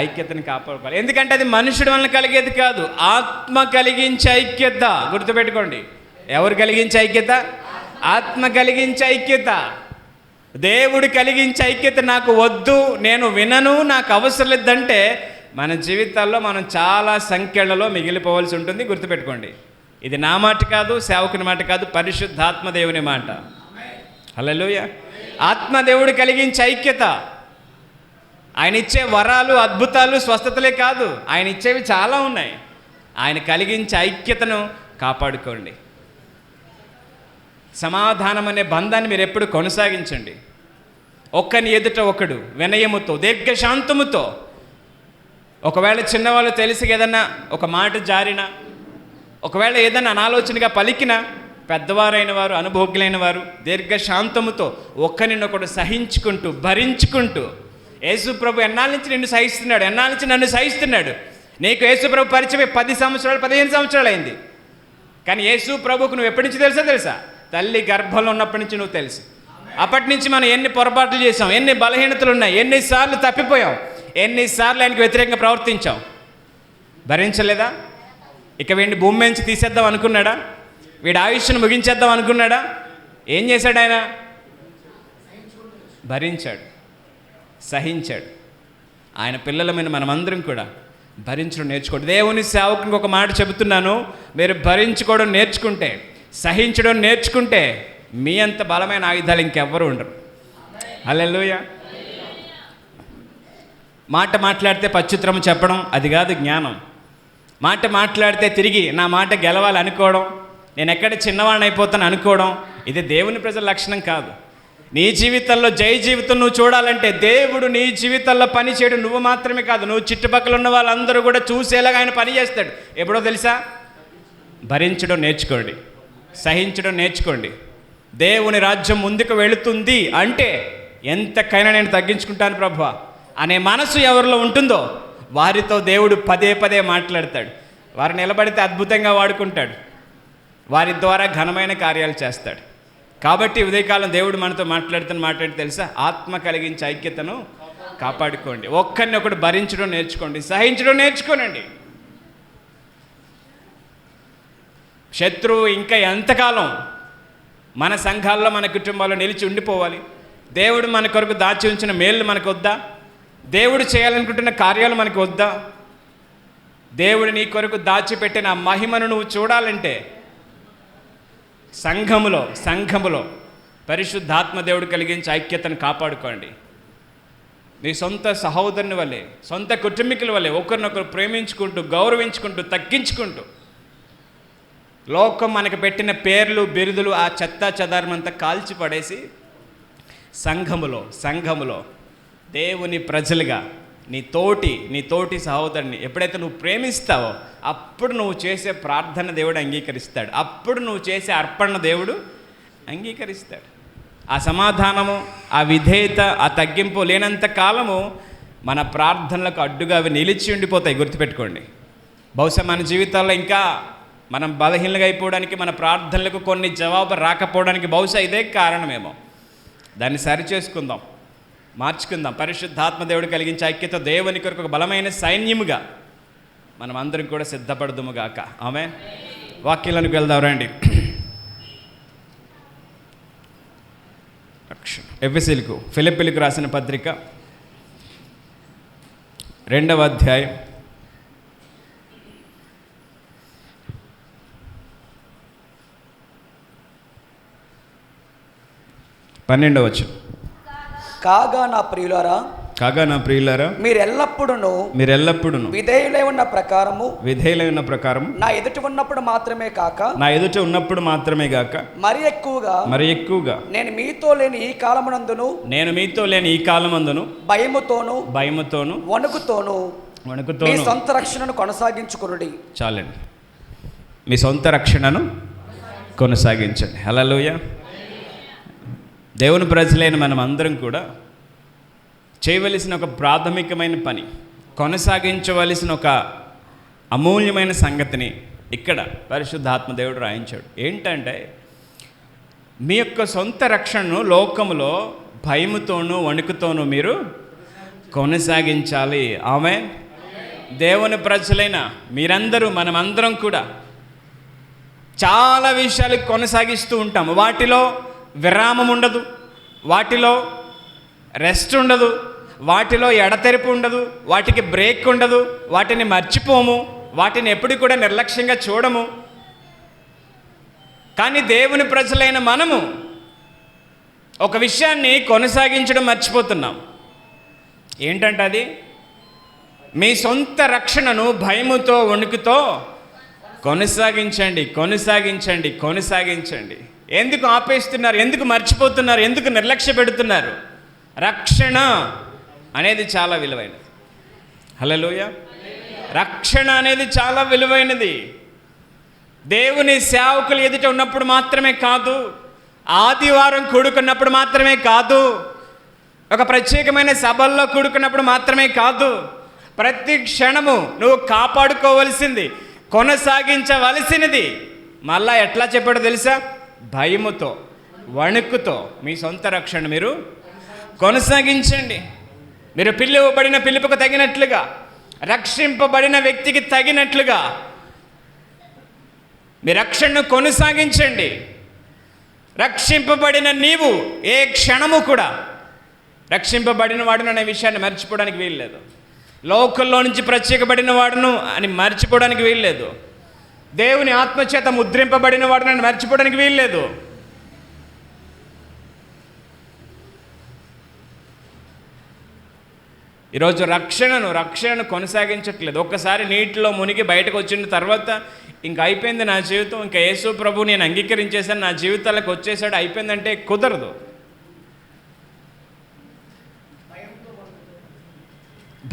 ఐక్యతను కాపాడుకోవాలి. ఎందుకంటే అది మనుషుడి వలన కలిగేది కాదు, ఆత్మ కలిగించే ఐక్యత. గుర్తుపెట్టుకోండి, ఎవరు కలిగించే ఐక్యత? ఆత్మ కలిగించే ఐక్యత. దేవుడు కలిగించే ఐక్యత నాకు వద్దు, నేను వినను, నాకు అవసరం లేదంటే మన జీవితాల్లో మనం చాలా సంఖ్యలలో మిగిలిపోవాల్సి ఉంటుంది. గుర్తుపెట్టుకోండి, ఇది నా మాట కాదు, సేవకుని మాట కాదు, పరిశుద్ధాత్మ దేవుని మాట. హల్లెలూయా. ఆత్మదేవుడు కలిగించే ఐక్యత. ఆయన ఇచ్చే వరాలు, అద్భుతాలు, స్వస్థతలే కాదు, ఆయన ఇచ్చేవి చాలా ఉన్నాయి. ఆయన కలిగించే ఐక్యతను కాపాడుకోండి. సమాధానం అనే బంధాన్ని మీరు ఎప్పుడు కొనసాగించండి. ఒక్కని ఎదుట ఒకడు వినయముతో, దీర్ఘశాంతముతో. ఒకవేళ చిన్నవాళ్ళు తెలిసి ఏదన్నా ఒక మాట జారినా, ఒకవేళ ఏదన్నా అనాలోచనగా పలికినా, పెద్దవారైన వారు, అనుభోగ్యులైన వారు దీర్ఘశాంతముతో ఒకరినొకడు సహించుకుంటూ, భరించుకుంటూ. యేసు ప్రభు ఎన్నాళ్ళ నుంచి నిన్ను సహిస్తున్నాడు, ఎన్నాళ్ళ నుంచి నన్ను సహిస్తున్నాడు. నీకు యేసు ప్రభు పరిచయం 10 సంవత్సరాలు, 15 సంవత్సరాలు అయింది. కానీ యేసు ప్రభుకు నువ్వు ఎప్పటి నుంచి తెలుసా? తల్లి గర్భంలో ఉన్నప్పటి నుంచి నువ్వు తెలుసు. అప్పటి నుంచి మనం ఎన్ని పొరపాట్లు చేసాం, ఎన్ని బలహీనతలు ఉన్నాయి, ఎన్నిసార్లు తప్పిపోయాం, ఎన్నిసార్లు ఆయనకు వ్యతిరేకంగా ప్రవర్తించాం. భరించలేదా? ఇక వీడిని భూమి నుంచి తీసేద్దాం అనుకున్నాడా? వీడి ఆయుష్ను ముగించేద్దాం అనుకున్నాడా? ఏం చేశాడు ఆయన? భరించాడు, సహించాడు. ఆయన పిల్లలమైన మనమందరం కూడా భరించడం నేర్చుకోండి. దేవుని సేవకునికి ఒక మాట చెబుతున్నాను, మీరు భరించుకోవడం నేర్చుకుంటే, సహించడం నేర్చుకుంటే మీ అంత బలమైన ఆయుధాలు ఇంకెవ్వరూ ఉండరు. హల్లెలూయా. మాట మాట్లాడితే పచ్చుత్రము చెప్పడం అది కాదు జ్ఞానం. మాట మాట్లాడితే తిరిగి నా మాట గెలవాలి అనుకోవడం, నేను ఎక్కడ చిన్నవాడిని అయిపోతాను అనుకోవడం, ఇది దేవుని ప్రజల లక్షణం కాదు. నీ జీవితంలో జయ జీవితం నువ్వు చూడాలంటే దేవుడు నీ జీవితంలో పని చేయడం నువ్వు మాత్రమే కాదు, నువ్వు చుట్టుపక్కల ఉన్న వాళ్ళందరూ కూడా చూసేలాగా ఆయన పని చేస్తాడు. ఎప్పుడో తెలుసా? భరించడం నేర్చుకోండి, సహించడం నేర్చుకోండి. దేవుని రాజ్యం ముందుకు వెళుతుంది అంటే ఎంతకైనా నేను తగ్గించుకుంటాను ప్రభువా అనే మనసు ఎవరిలో ఉంటుందో వారితో దేవుడు పదే పదే మాట్లాడతాడు. వారు నిలబడితే అద్భుతంగా వాడుకుంటాడు, వారి ద్వారా ఘనమైన కార్యాలు చేస్తాడు. కాబట్టి ఉదయకాలం దేవుడు మనతో మాట్లాడి తెలుసా? ఆత్మ కలిగించే ఐక్యతను కాపాడుకోండి. ఒక్కరిని ఒకటి భరించడం నేర్చుకోండి, సహించడం నేర్చుకోనండి. శత్రువు ఇంకా ఎంతకాలం మన సంఘాల్లో, మన కుటుంబాల్లో నిలిచి ఉండిపోవాలి? దేవుడు మన కొరకు దాచి ఉంచిన మేళ్ళు మనకు వద్దా? దేవుడు చేయాలనుకుంటున్న కార్యాలు మనకు వద్దా? దేవుడు నీ కొరకు దాచిపెట్టిన మహిమను నువ్వు చూడాలంటే సంఘములో పరిశుద్ధాత్మ దేవుడు కలిగించే ఐక్యతను కాపాడుకోండి. నీ సొంత సహోదరుని వల్లే, సొంత కుటుంబీకుల వల్లే ఒకరినొకరు ప్రేమించుకుంటూ, గౌరవించుకుంటూ, తగ్గించుకుంటూ. లోకం మనకు పెట్టిన పేర్లు, బిరుదులు, ఆ చెత్త చెదారమంతా కాల్చి పడేసి సంఘములో దేవుని ప్రజలుగా నీ తోటి సహోదరుని ఎప్పుడైతే నువ్వు ప్రేమిస్తావో అప్పుడు నువ్వు చేసే ప్రార్థన దేవుడు అంగీకరిస్తాడు. అప్పుడు నువ్వు చేసే అర్పణ దేవుడు అంగీకరిస్తాడు. ఆ సమాధానము, ఆ విధేయత, ఆ తగ్గింపు లేనంత కాలము మన ప్రార్థనలకు అడ్డుగా అవి నిలిచి ఉండిపోతాయి. గుర్తుపెట్టుకోండి. బహుశా మన జీవితాల్లో ఇంకా మనం బలహీనంగా అయిపోవడానికి, మన ప్రార్థనలకు కొన్ని జవాబు రాకపోవడానికి బహుశా ఇదే కారణమేమో. దాన్ని సరిచేసుకుందాం, మార్చుకుందాం. పరిశుద్ధాత్మ దేవుడు కలిగించే ఐక్యత దేవుని కొరకు ఒక బలమైన సైన్యముగా మనం అందరం కూడా సిద్ధపడదుముగాక. ఆమేన్. వాక్యాలకు వెళ్దాం రండి. ఎఫెసీయులకు, ఫిలిప్పీయులకు రాసిన పత్రిక 2వ అధ్యాయం 12వ వచనం. కాగా నా ప్రియులారా, మీరు ఎల్లప్పుడూ విధేయులై ఉన్న ప్రకారము నా ఎదుట ఉన్నప్పుడు మాత్రమే గాక మరి ఎక్కువగా నేను మీతో లేని ఈ కాలమందును భయముతోను వణుకుతోను మీ సొంత రక్షణను కొనసాగించుకొనుడి. చాలండి, మీ సొంత రక్షణను కొనసాగించండి. హల్లెలూయా. దేవుని ప్రజలైన మనం అందరం కూడా చేయవలసిన ఒక ప్రాథమికమైన పని, కొనసాగించవలసిన ఒక అమూల్యమైన సంగతిని ఇక్కడ పరిశుద్ధాత్మ దేవుడు రాయించాడు. ఏంటంటే, మీ యొక్క సొంత రక్షణను లోకములో భయముతోనూ వణుకుతోనూ మీరు కొనసాగించాలి. ఆమేన్. దేవుని ప్రజలైన మీరందరూ, మనమందరం కూడా చాలా విషయాలు కొనసాగిస్తూ ఉంటాము. వాటిలో విరామం ఉండదు, వాటిలో రెస్ట్ ఉండదు, వాటిలో ఎడతెరిపి ఉండదు, వాటికి బ్రేక్ ఉండదు, వాటిని మర్చిపోము, వాటిని ఎప్పుడు కూడా నిర్లక్ష్యంగా చూడము. కానీ దేవుని ప్రజలైన మనము ఒక విషయాన్ని కొనసాగించడం మర్చిపోతున్నాం. ఏంటంటే అది, మీ సొంత రక్షణను భయముతో వణుకుతో కొనసాగించండి. ఎందుకు ఆపేస్తున్నారు? ఎందుకు మర్చిపోతున్నారు? ఎందుకు నిర్లక్ష్య పెడుతున్నారు? రక్షణ అనేది చాలా విలువైనది. హల్లెలూయా. రక్షణ అనేది చాలా విలువైనది. దేవుని సేవకులు ఎదుట ఉన్నప్పుడు మాత్రమే కాదు, ఆదివారం కూడుకున్నప్పుడు మాత్రమే కాదు, ఒక ప్రత్యేకమైన సభల్లో కూడుకున్నప్పుడు మాత్రమే కాదు, ప్రతి క్షణము నువ్వు కాపాడుకోవలసింది, కొనసాగించవలసినది. మళ్ళా ఎట్లా చెప్పాడో తెలుసా? భయముతో వణుకుతో మీ సొంత రక్షణ మీరు కొనసాగించండి. మీరు పిలువబడిన పిలుపుకు తగినట్లుగా, రక్షింపబడిన వ్యక్తికి తగినట్లుగా మీ రక్షణను కొనసాగించండి. రక్షింపబడిన నీవు ఏ క్షణము కూడా రక్షింపబడిన వాడును అనే విషయాన్ని మర్చిపోవడానికి వీల్లేదు. లోకంలో నుంచి ప్రత్యేకబడిన వాడును అని మర్చిపోవడానికి వీల్లేదు. దేవుని ఆత్మచేత ముద్రింపబడిన వాడును అని మర్చిపోవడానికి వీల్లేదు. ఈరోజు రక్షణను కొనసాగించట్లేదు. ఒక్కసారి నీటిలో మునిగి బయటకు వచ్చిన తర్వాత ఇంక అయిపోయింది నా జీవితం, ఇంకా యేసు ప్రభు నేను అంగీకరించేసాను, నా జీవితాలకు వచ్చేసాడు, అయిపోయిందంటే కుదరదు.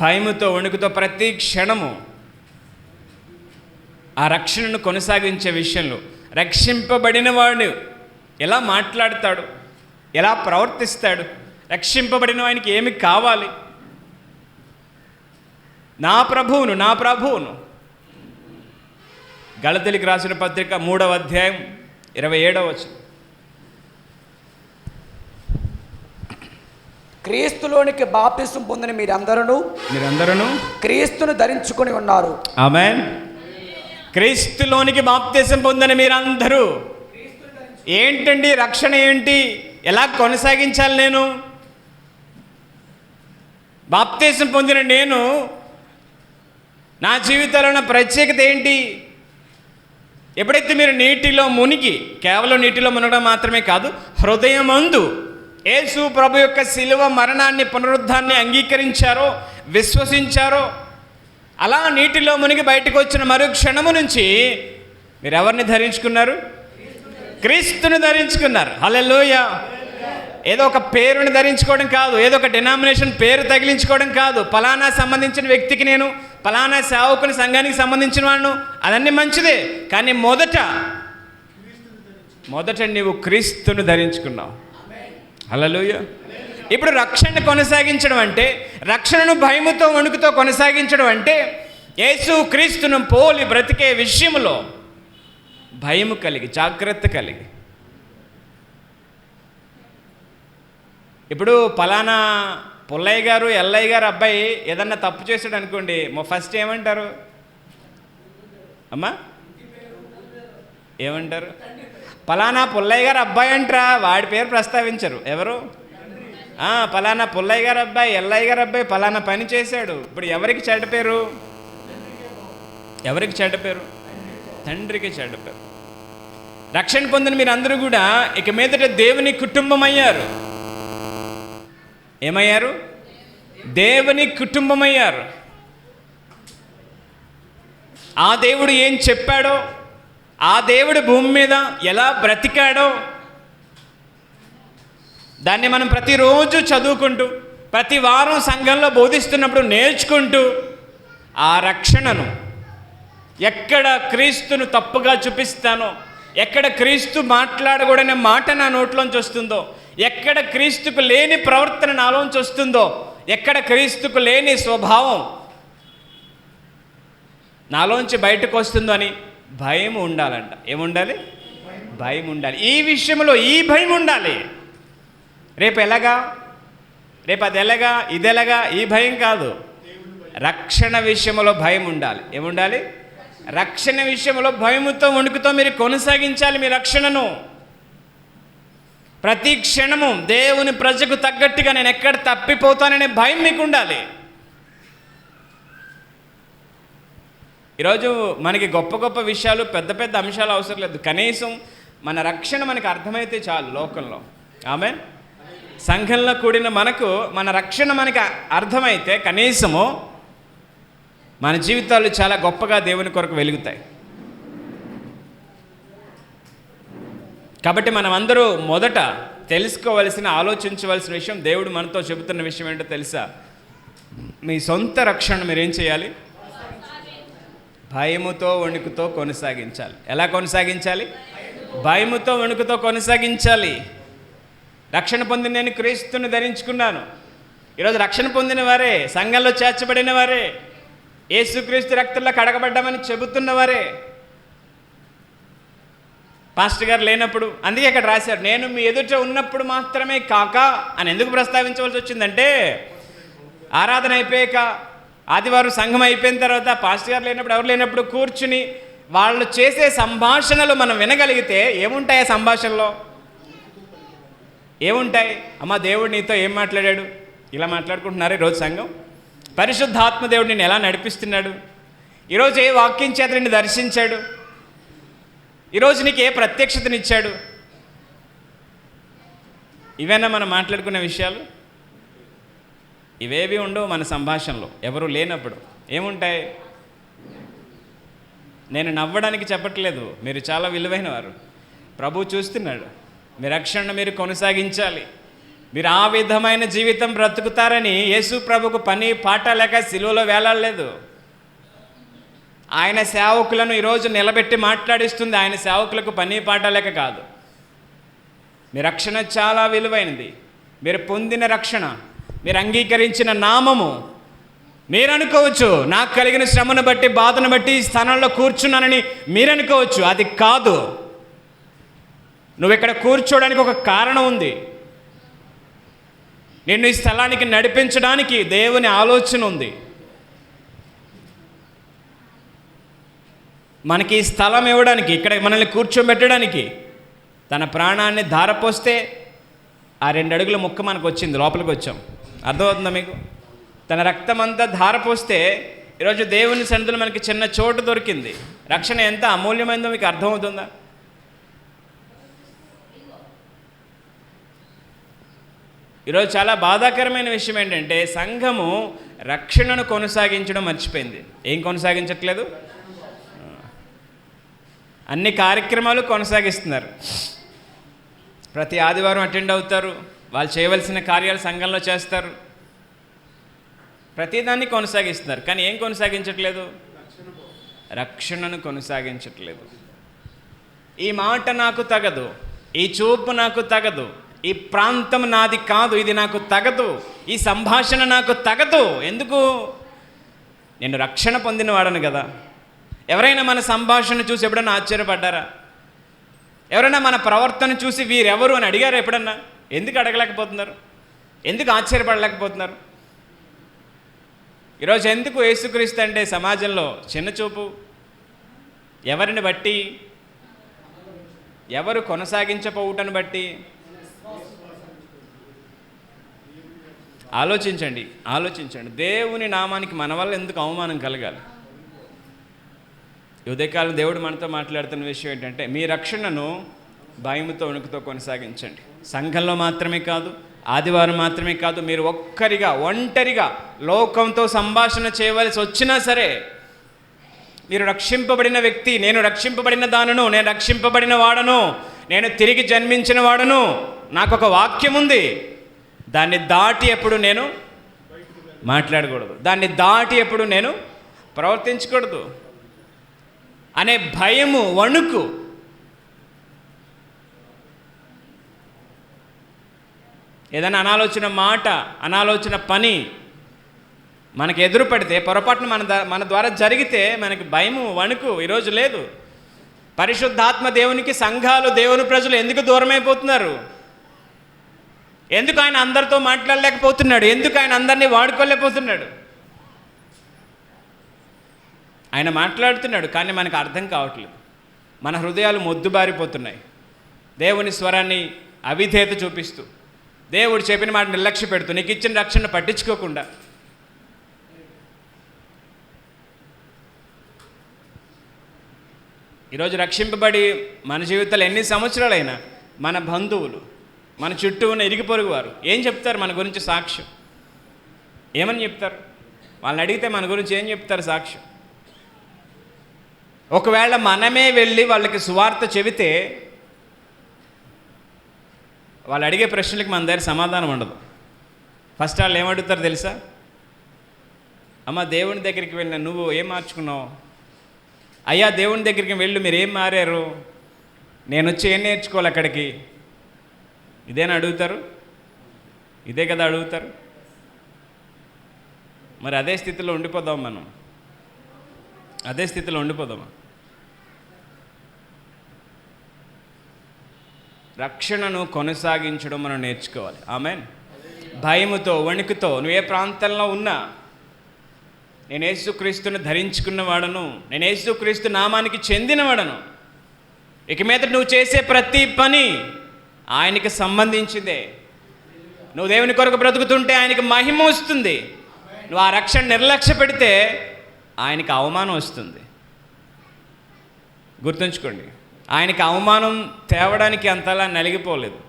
భయముతో వణుకుతో ప్రతి క్షణము ఆ రక్షణను కొనసాగించే విషయంలో, రక్షింపబడిన వాడు ఎలా మాట్లాడతాడు, ఎలా ప్రవర్తిస్తాడు, రక్షింపబడిన వానికి ఏమి కావాలి, నా ప్రభువును గలతీయులకు రాసిన పత్రిక 3వ అధ్యాయం 27వ వచనం. క్రీస్తులోనికి బాప్తిసం పొందిన మీరందరూ క్రీస్తును ధరించుకొని ఉన్నారు. ఆమేన్. క్రీస్తులోనికి బాప్తిసం పొందిన మీరందరూ ఏంటండి? రక్షణ ఏంటి? ఎలా కొనసాగించాలి? నేను బాప్తిసం పొందిన నేను నా జీవితంలో ఉన్న ప్రత్యేకత ఏంటి? ఎప్పుడైతే మీరు నీటిలో మునిగి, కేవలం నీటిలో మునగడం మాత్రమే కాదు, హృదయమందు యేసు ప్రభు యొక్క శిలువ మరణాన్ని, పునరుద్ధాన్ని అంగీకరించారో, విశ్వసించారో, అలా నీటిలో మునిగి బయటకు వచ్చిన మరో క్షణము నుంచి మీరు ఎవరిని ధరించుకున్నారు? క్రీస్తుని ధరించుకున్నారు. హల్లెలూయా. ఏదో ఒక పేరుని ధరించుకోవడం కాదు, ఏదో ఒక డినామినేషన్ పేరు తగిలించుకోవడం కాదు, పలానా సంబంధించిన వ్యక్తికి నేను, పలానా సేవకుని సంఘానికి సంబంధించిన వాడును, అదన్నీ మంచిదే. కానీ మొదట నీవు క్రీస్తుని ధరించుకున్నావు. హల్లెలూయా. ఇప్పుడు రక్షణ కొనసాగించడం అంటే, రక్షణను భయముతో వణుకుతో కొనసాగించడం అంటే, యేసు క్రీస్తును పోలి బ్రతికే విషయంలో భయము కలిగి, జాగ్రత్త కలిగి. ఇప్పుడు పలానా పుల్లయ్య గారు, ఎల్లయ్య గారు అబ్బాయి ఏదన్నా తప్పు చేశాడు అనుకోండి, ఫస్ట్ ఏమంటారు అమ్మా? ఏమంటారు? పలానా పుల్లయ్య గారు అబ్బాయి అంటారా, వాడి పేరు ప్రస్తావించరు. ఎవరు? పలానా పుల్లయ్య గారు అబ్బాయి, ఎల్లయ్య గారు అబ్బాయి పలానా పని చేశాడు. ఇప్పుడు ఎవరికి చెడ్డ పేరు? తండ్రికి చెడ్డ పేరు. రక్షణ పొందిన మీరు అందరూ కూడా ఇక మీదట దేవుని కుటుంబం అయ్యారు. ఏమయ్యారు? దేవుని కుటుంబం అయ్యారు. ఆ దేవుడు ఏం చెప్పాడో, ఆ దేవుడు భూమి మీద ఎలా బ్రతికాడో దాన్ని మనం ప్రతిరోజు చదువుకుంటూ, ప్రతి వారం సంఘంలో బోధిస్తున్నప్పుడు నేర్చుకుంటూ, ఆ రక్షణను ఎక్కడ క్రీస్తును తప్పుగా చూపిస్తానో, ఎక్కడ క్రీస్తు మాట్లాడకూడనే మాట నా నోట్లోంచి వస్తుందో, ఎక్కడ క్రీస్తుకు లేని ప్రవర్తన నాలోంచి వస్తుందో, ఎక్కడ క్రీస్తుకు లేని స్వభావం నాలోంచి బయటకు వస్తుందో అని భయం ఉండాలంట. ఏముండాలి? భయం ఉండాలి. ఈ విషయంలో ఈ భయం ఉండాలి. రేపు ఎలాగా, రేపు అది ఎలాగా, ఇది ఎలాగా, ఈ భయం కాదు. రక్షణ విషయంలో భయం ఉండాలి. ఏముండాలి? రక్షణ విషయంలో భయముతో వణుకుతో మీరు కొనసాగించాలి మీ రక్షణను. ప్రతి క్షణము దేవుని ప్రజకు తగ్గట్టుగా నేను ఎక్కడ తప్పిపోతాననే భయం మీకు ఉండాలి. ఈరోజు మనకి గొప్ప గొప్ప విషయాలు, పెద్ద పెద్ద అంశాలు అవసరం లేదు. కనీసం మన రక్షణ మనకు అర్థమైతే చాలు. లోకంలో ఆమేన్, సంఘంలో కూడిన మనకు మన రక్షణ మనకి అర్థమైతే కనీసము మన జీవితాలు చాలా గొప్పగా దేవుని కొరకు వెలుగుతాయి. కాబట్టి మనం అందరూ మొదట తెలుసుకోవలసిన, ఆలోచించవలసిన విషయం, దేవుడు మనతో చెబుతున్న విషయం ఏంటో తెలుసా? మీ సొంత రక్షణ మీరేం చేయాలి? భయముతో వణుకుతో కొనసాగించాలి. ఎలా కొనసాగించాలి? భయముతో వణుకుతో కొనసాగించాలి. రక్షణ పొందిన నేను క్రీస్తుని ధరించుకున్నాను. ఈరోజు రక్షణ పొందిన వారే, సంఘంలో చేర్చబడిన వారే, యేసుక్రీస్తు రక్తంలో కడగబడ్డామని చెబుతున్నవారే. పాస్టర్ గారు లేనప్పుడు, అందుకే ఇక్కడ రాశారు, నేను మీ ఎదుట ఉన్నప్పుడు మాత్రమే కాక అని ఎందుకు ప్రస్తావించవలసి వచ్చిందంటే, ఆరాధన అయిపోయాక, ఆదివారం సంఘం అయిపోయిన తర్వాత, పాస్టర్ గారు లేనప్పుడు, ఎవరు లేనప్పుడు కూర్చుని వాళ్ళు చేసే సంభాషణలు మనం వినగలిగితే ఏముంటాయి? ఆ సంభాషణలో ఏముంటాయి? అమ్మ, దేవుడు నీతో ఏం మాట్లాడాడు? ఇలా మాట్లాడుకుంటున్నారు ఈరోజు సంఘం. పరిశుద్ధాత్మ దేవుడు నిన్ను ఎలా నడిపిస్తున్నాడు? ఈరోజు ఏ వాక్యం చేత నిన్ను దర్శించాడు? ఈరోజు నీకు ఏ ప్రత్యక్షతనిచ్చాడు? ఇవేనా మనం మాట్లాడుకునే విషయాలు? ఇవేవి ఉండవు మన సంభాషణలో ఎవరు లేనప్పుడు. ఏముంటాయి? నేను నవ్వడానికి చెప్పట్లేదు, మీరు చాలా విలువైన వారు. ప్రభు చూస్తున్నాడు. మీ రక్షణ మీరు కొనసాగించాలి. మీరు ఆ విధమైన జీవితం బ్రతుకుతారని యేసు ప్రభుకు పని పాట లేక సిలువలో వేలాడలేదు. ఆయన సేవకులను ఈరోజు నిలబెట్టి మాట్లాడిస్తుంది ఆయన సేవకులకు పని పాట లేక కాదు. మీ రక్షణ చాలా విలువైనది. మీరు పొందిన రక్షణ, మీరు అంగీకరించిన నామము. మీరు అనుకోవచ్చు, నాకు కలిగిన శ్రమను బట్టి, బాధను బట్టి ఈ స్థానంలో కూర్చున్నానని మీరు అనుకోవచ్చు. అది కాదు. నువ్వు ఇక్కడ కూర్చోడానికి ఒక కారణం ఉంది. నిన్ను ఈ స్థలానికి నడిపించడానికి దేవుని ఆలోచన ఉంది. మనకి ఈ స్థలం ఇవ్వడానికి, ఇక్కడ మనల్ని కూర్చోబెట్టడానికి తన ప్రాణాన్ని ధారపోస్తే ఆ 2 అడుగుల ముక్క మనకు వచ్చింది, లోపలికి వచ్చాం. అర్థమవుతుందా మీకు? తన రక్తం అంతా ధారపోస్తే ఈరోజు దేవుని సన్నిధిలో మనకి చిన్న చోటు దొరికింది. రక్షణ ఎంత అమూల్యమైందో మీకు అర్థమవుతుందా? ఈరోజు చాలా బాధాకరమైన విషయం ఏంటంటే, సంఘము రక్షణను కొనసాగించడం మర్చిపోయింది. ఏం కొనసాగించట్లేదు? అన్ని కార్యక్రమాలు కొనసాగిస్తున్నారు. ప్రతి ఆదివారం అటెండ్ అవుతారు, వాళ్ళు చేయవలసిన కార్యాలు సంఘంలో చేస్తారు, ప్రతిదాన్ని కొనసాగిస్తున్నారు. కానీ ఏం కొనసాగించట్లేదు? రక్షణను కొనసాగించట్లేదు. ఈ మాట నాకు తగదు, ఈ చూపు నాకు తగదు, ఈ ప్రాంతం నాది కాదు, ఇది నాకు తగదు, ఈ సంభాషణ నాకు తగదు. ఎందుకు? నేను రక్షణ పొందినవాడను కదా. ఎవరైనా మన సంభాషణ చూసి ఎప్పుడన్నా ఆశ్చర్యపడ్డారా? ఎవరైనా మన ప్రవర్తన చూసి వీరెవరు అని అడిగారు ఎప్పుడన్నా? ఎందుకు అడగలేకపోతున్నారు? ఎందుకు ఆశ్చర్యపడలేకపోతున్నారు? ఈరోజు ఎందుకు యేసుక్రీస్తు అంటే సమాజంలో చిన్న చూపు? ఎవరిని బట్టి? ఎవరు కొనసాగించపోవుటను బట్టి? ఆలోచించండి, ఆలోచించండి. దేవుని నామానికి మన వల్ల ఎందుకు అవమానం కలగాలి? ఈ ఉదయకాలం దేవుడు మనతో మాట్లాడుతున్న విషయం ఏంటంటే, మీ రక్షణను భయముతో వణుకుతో కొనసాగించండి. సంఘంలో మాత్రమే కాదు, ఆదివారం మాత్రమే కాదు, మీరు ఒంటరిగా లోకంతో సంభాషణ చేయవలసి వచ్చినా సరే, మీరు రక్షింపబడిన వ్యక్తి, నేను రక్షింపబడిన దానను, నేను రక్షింపబడిన వాడను, నేను తిరిగి జన్మించిన వాడను, నాకు ఒక వాక్యం ఉంది, దాన్ని దాటి ఎప్పుడు నేను మాట్లాడకూడదు, దాన్ని దాటి ఎప్పుడు నేను ప్రవర్తించకూడదు అనే భయము, వణుకు. ఏదైనా అనాలోచన మాట, అనాలోచన పని మనకు ఎదురు పడితే, పొరపాటున మన ద్వారా జరిగితే మనకి భయము, వణుకు ఈరోజు లేదు. పరిశుద్ధాత్మ దేవునికి, సంఘాలు, దేవుని ప్రజలు ఎందుకు దూరమైపోతున్నారు? ఎందుకు ఆయన అందరితో మాట్లాడలేకపోతున్నాడు? ఎందుకు ఆయన అందరినీ వాడుకోలేకపోతున్నాడు? ఆయన మాట్లాడుతున్నాడు, కానీ మనకు అర్థం కావట్లేదు. మన హృదయాలు మొద్దుబారిపోతున్నాయి. దేవుని స్వరాన్ని అవిధేయత చూపిస్తూ, దేవుడు చెప్పిన మాట నిర్లక్ష్య పెడుతూ, నీకు ఇచ్చిన రక్షణ పట్టించుకోకుండా, ఈరోజు రక్షింపబడి మన జీవితాలు ఎన్ని సంవత్సరాలైనా మన బంధువులు, మన చుట్టూ ఉన్న ఇరుగు పొరుగు వారు ఏం చెప్తారు మన గురించి సాక్ష్యం? ఏమని చెప్తారు? వాళ్ళని అడిగితే మన గురించి ఏం చెప్తారు సాక్ష్యం? ఒకవేళ మనమే వెళ్ళి వాళ్ళకి సువార్త చెబితే వాళ్ళు అడిగే ప్రశ్నలకి మన దగ్గర సమాధానం ఉండదు. ఫస్ట్ వాళ్ళు ఏమడుగుతారు తెలుసా? అమ్మ, దేవుని దగ్గరికి వెళ్ళిన నువ్వు ఏం మార్చుకున్నావు? అయ్యా, దేవుని దగ్గరికి వెళ్ళు, మీరు ఏం మారారు? నేను వచ్చి ఏం నేర్చుకోవాలి అక్కడికి? ఇదేనా అడుగుతారు? ఇదే కదా అడుగుతారు. మరి అదే స్థితిలో ఉండిపోదాం మనం, అదే స్థితిలో ఉండిపోదామా? రక్షణను కొనసాగించడం మనం నేర్చుకోవాలి. ఆమేన్. భయముతో, వణుకుతో, నువ్వు ఏ ప్రాంతంలో ఉన్నా, నేను యేసుక్రీస్తును ధరించుకున్నవాడను, నేను యేసుక్రీస్తు నామానికి చెందినవాడను, ఇక మీద నువ్వు చేసే ప్రతి పని ఆయనకి సంబంధించిందే. నువ్వు దేవుని కొరకు బ్రతుకుతుంటే ఆయనకి మహిమ వస్తుంది. నువ్వు ఆ రక్షణ నిర్లక్ష్య పెడితే ఆయనకి అవమానం వస్తుంది. గుర్తుంచుకోండి, ఆయనకి అవమానం తేవడానికి అంతలా నలిగిపోలేదు.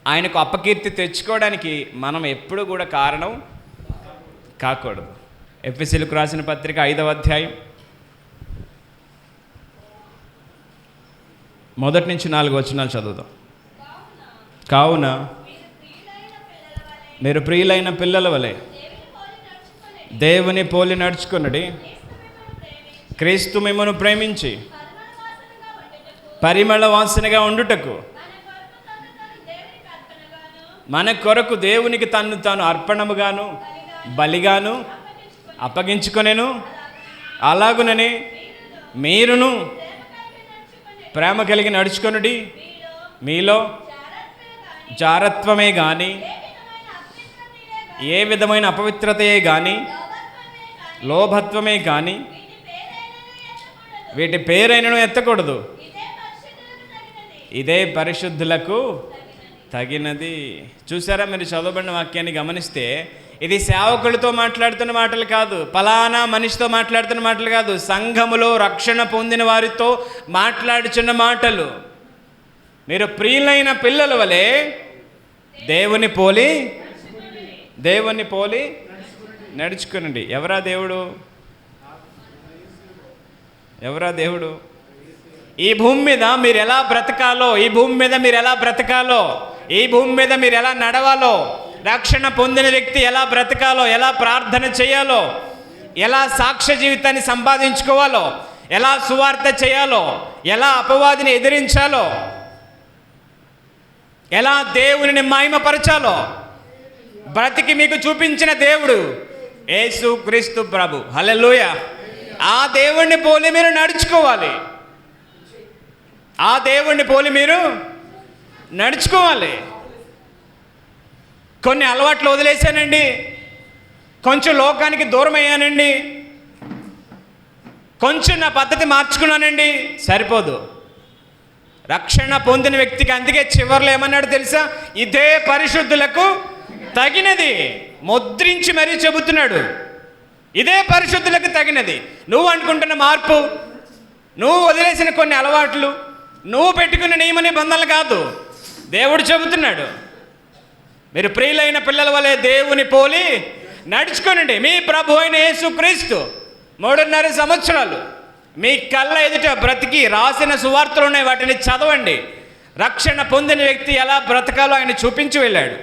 ఆయనకు అపకీర్తి తెచ్చుకోవడానికి మనం ఎప్పుడు కూడా కారణం కాకూడదు. ఎఫెసీయులకు రాసిన పత్రిక 5వ అధ్యాయం 1 నుంచి 4 వచనాలు చదువుదాం. కావున మీరు ప్రియులైన పిల్లల వలె దేవుని పోలి నడుచుకొనుడి. క్రీస్తు మిమ్మను ప్రేమించి పరిమళ వాసనగా ఉండుటకు మన కొరకు దేవునికి తన్ను తాను అర్పణముగాను బలిగాను అప్పగించుకొనెను. అలాగునని మీరును ప్రేమ కలిగి నడుచుకొనుడి. మీలో జారత్వమే కానీ, ఏ విధమైన అపవిత్రతయే కానీ, లోభత్వమే కానీ వీటి పేరైనను ఎత్తకూడదు. ఇదే పరిశుద్ధులకు తగినది. చూసారా? మీరు చదవబడిన వాక్యాన్ని గమనిస్తే ఇది సేవకులతో మాట్లాడుతున్న మాటలు కాదు, ఫలానా మనిషితో మాట్లాడుతున్న మాటలు కాదు, సంఘములో రక్షణ పొందిన వారితో మాట్లాడుచున్న మాటలు. మీరు ప్రియులైన పిల్లల వలె దేవుని పోలి నడుచుకునండి. ఎవరా దేవుడు? ఎవరా దేవుడు? ఈ భూమి మీద మీరు ఎలా బ్రతకాలో, ఈ భూమి మీద మీరు ఎలా బ్రతకాలో, ఈ భూమి మీద మీరు ఎలా నడవాలో, రక్షణ పొందిన వ్యక్తి ఎలా బ్రతకాలో, ఎలా ప్రార్థన చేయాలో, ఎలా సాక్ష్య జీవితాన్ని సంపాదించుకోవాలో, ఎలా సువార్త చేయాలో, ఎలా అపవాదిని ఎదిరించాలో, ఎలా దేవునిని మహిమపరచాలో బ్రతికి మీకు చూపించిన దేవుడు యేసుక్రీస్తు ప్రభు. హల్లెలూయా. ఆ దేవుణ్ణి పోలి మీరు నడుచుకోవాలి. ఆ దేవుణ్ణి పోలి మీరు నడుచుకోవాలి. కొన్ని అలవాట్లు వదిలేశానండి, కొంచెం లోకానికి దూరం అయ్యానండి, కొంచెం నా పద్ధతి మార్చుకున్నానండి, సరిపోదు. రక్షణ పొందిన వ్యక్తికి అందుకే చివర్లో ఏమన్నాడు తెలుసా? ఇదే పరిశుద్ధులకు తగినది. ముద్రించి మరీ చెబుతున్నాడు. ఇదే పరిశుద్ధులకు తగినది. నువ్వు అనుకుంటున్న మార్పు, నువ్వు వదిలేసిన కొన్ని అలవాట్లు, నువ్వు పెట్టుకున్న నియమ నిబంధనలు కాదు. దేవుడు చెబుతున్నాడు, మీరు ప్రియులైన పిల్లల వలె దేవుని పోలి నడుచుకోనండి. మీ ప్రభు అయిన యేసుక్రీస్తు 3.5 సంవత్సరాలు మీ కళ్ళ ఎదుట బ్రతికి రాసిన సువార్తలు ఉన్నాయి, వాటిని చదవండి. రక్షణ పొందిన వ్యక్తి ఎలా బ్రతకాలో ఆయన చూపించి వెళ్ళాడు.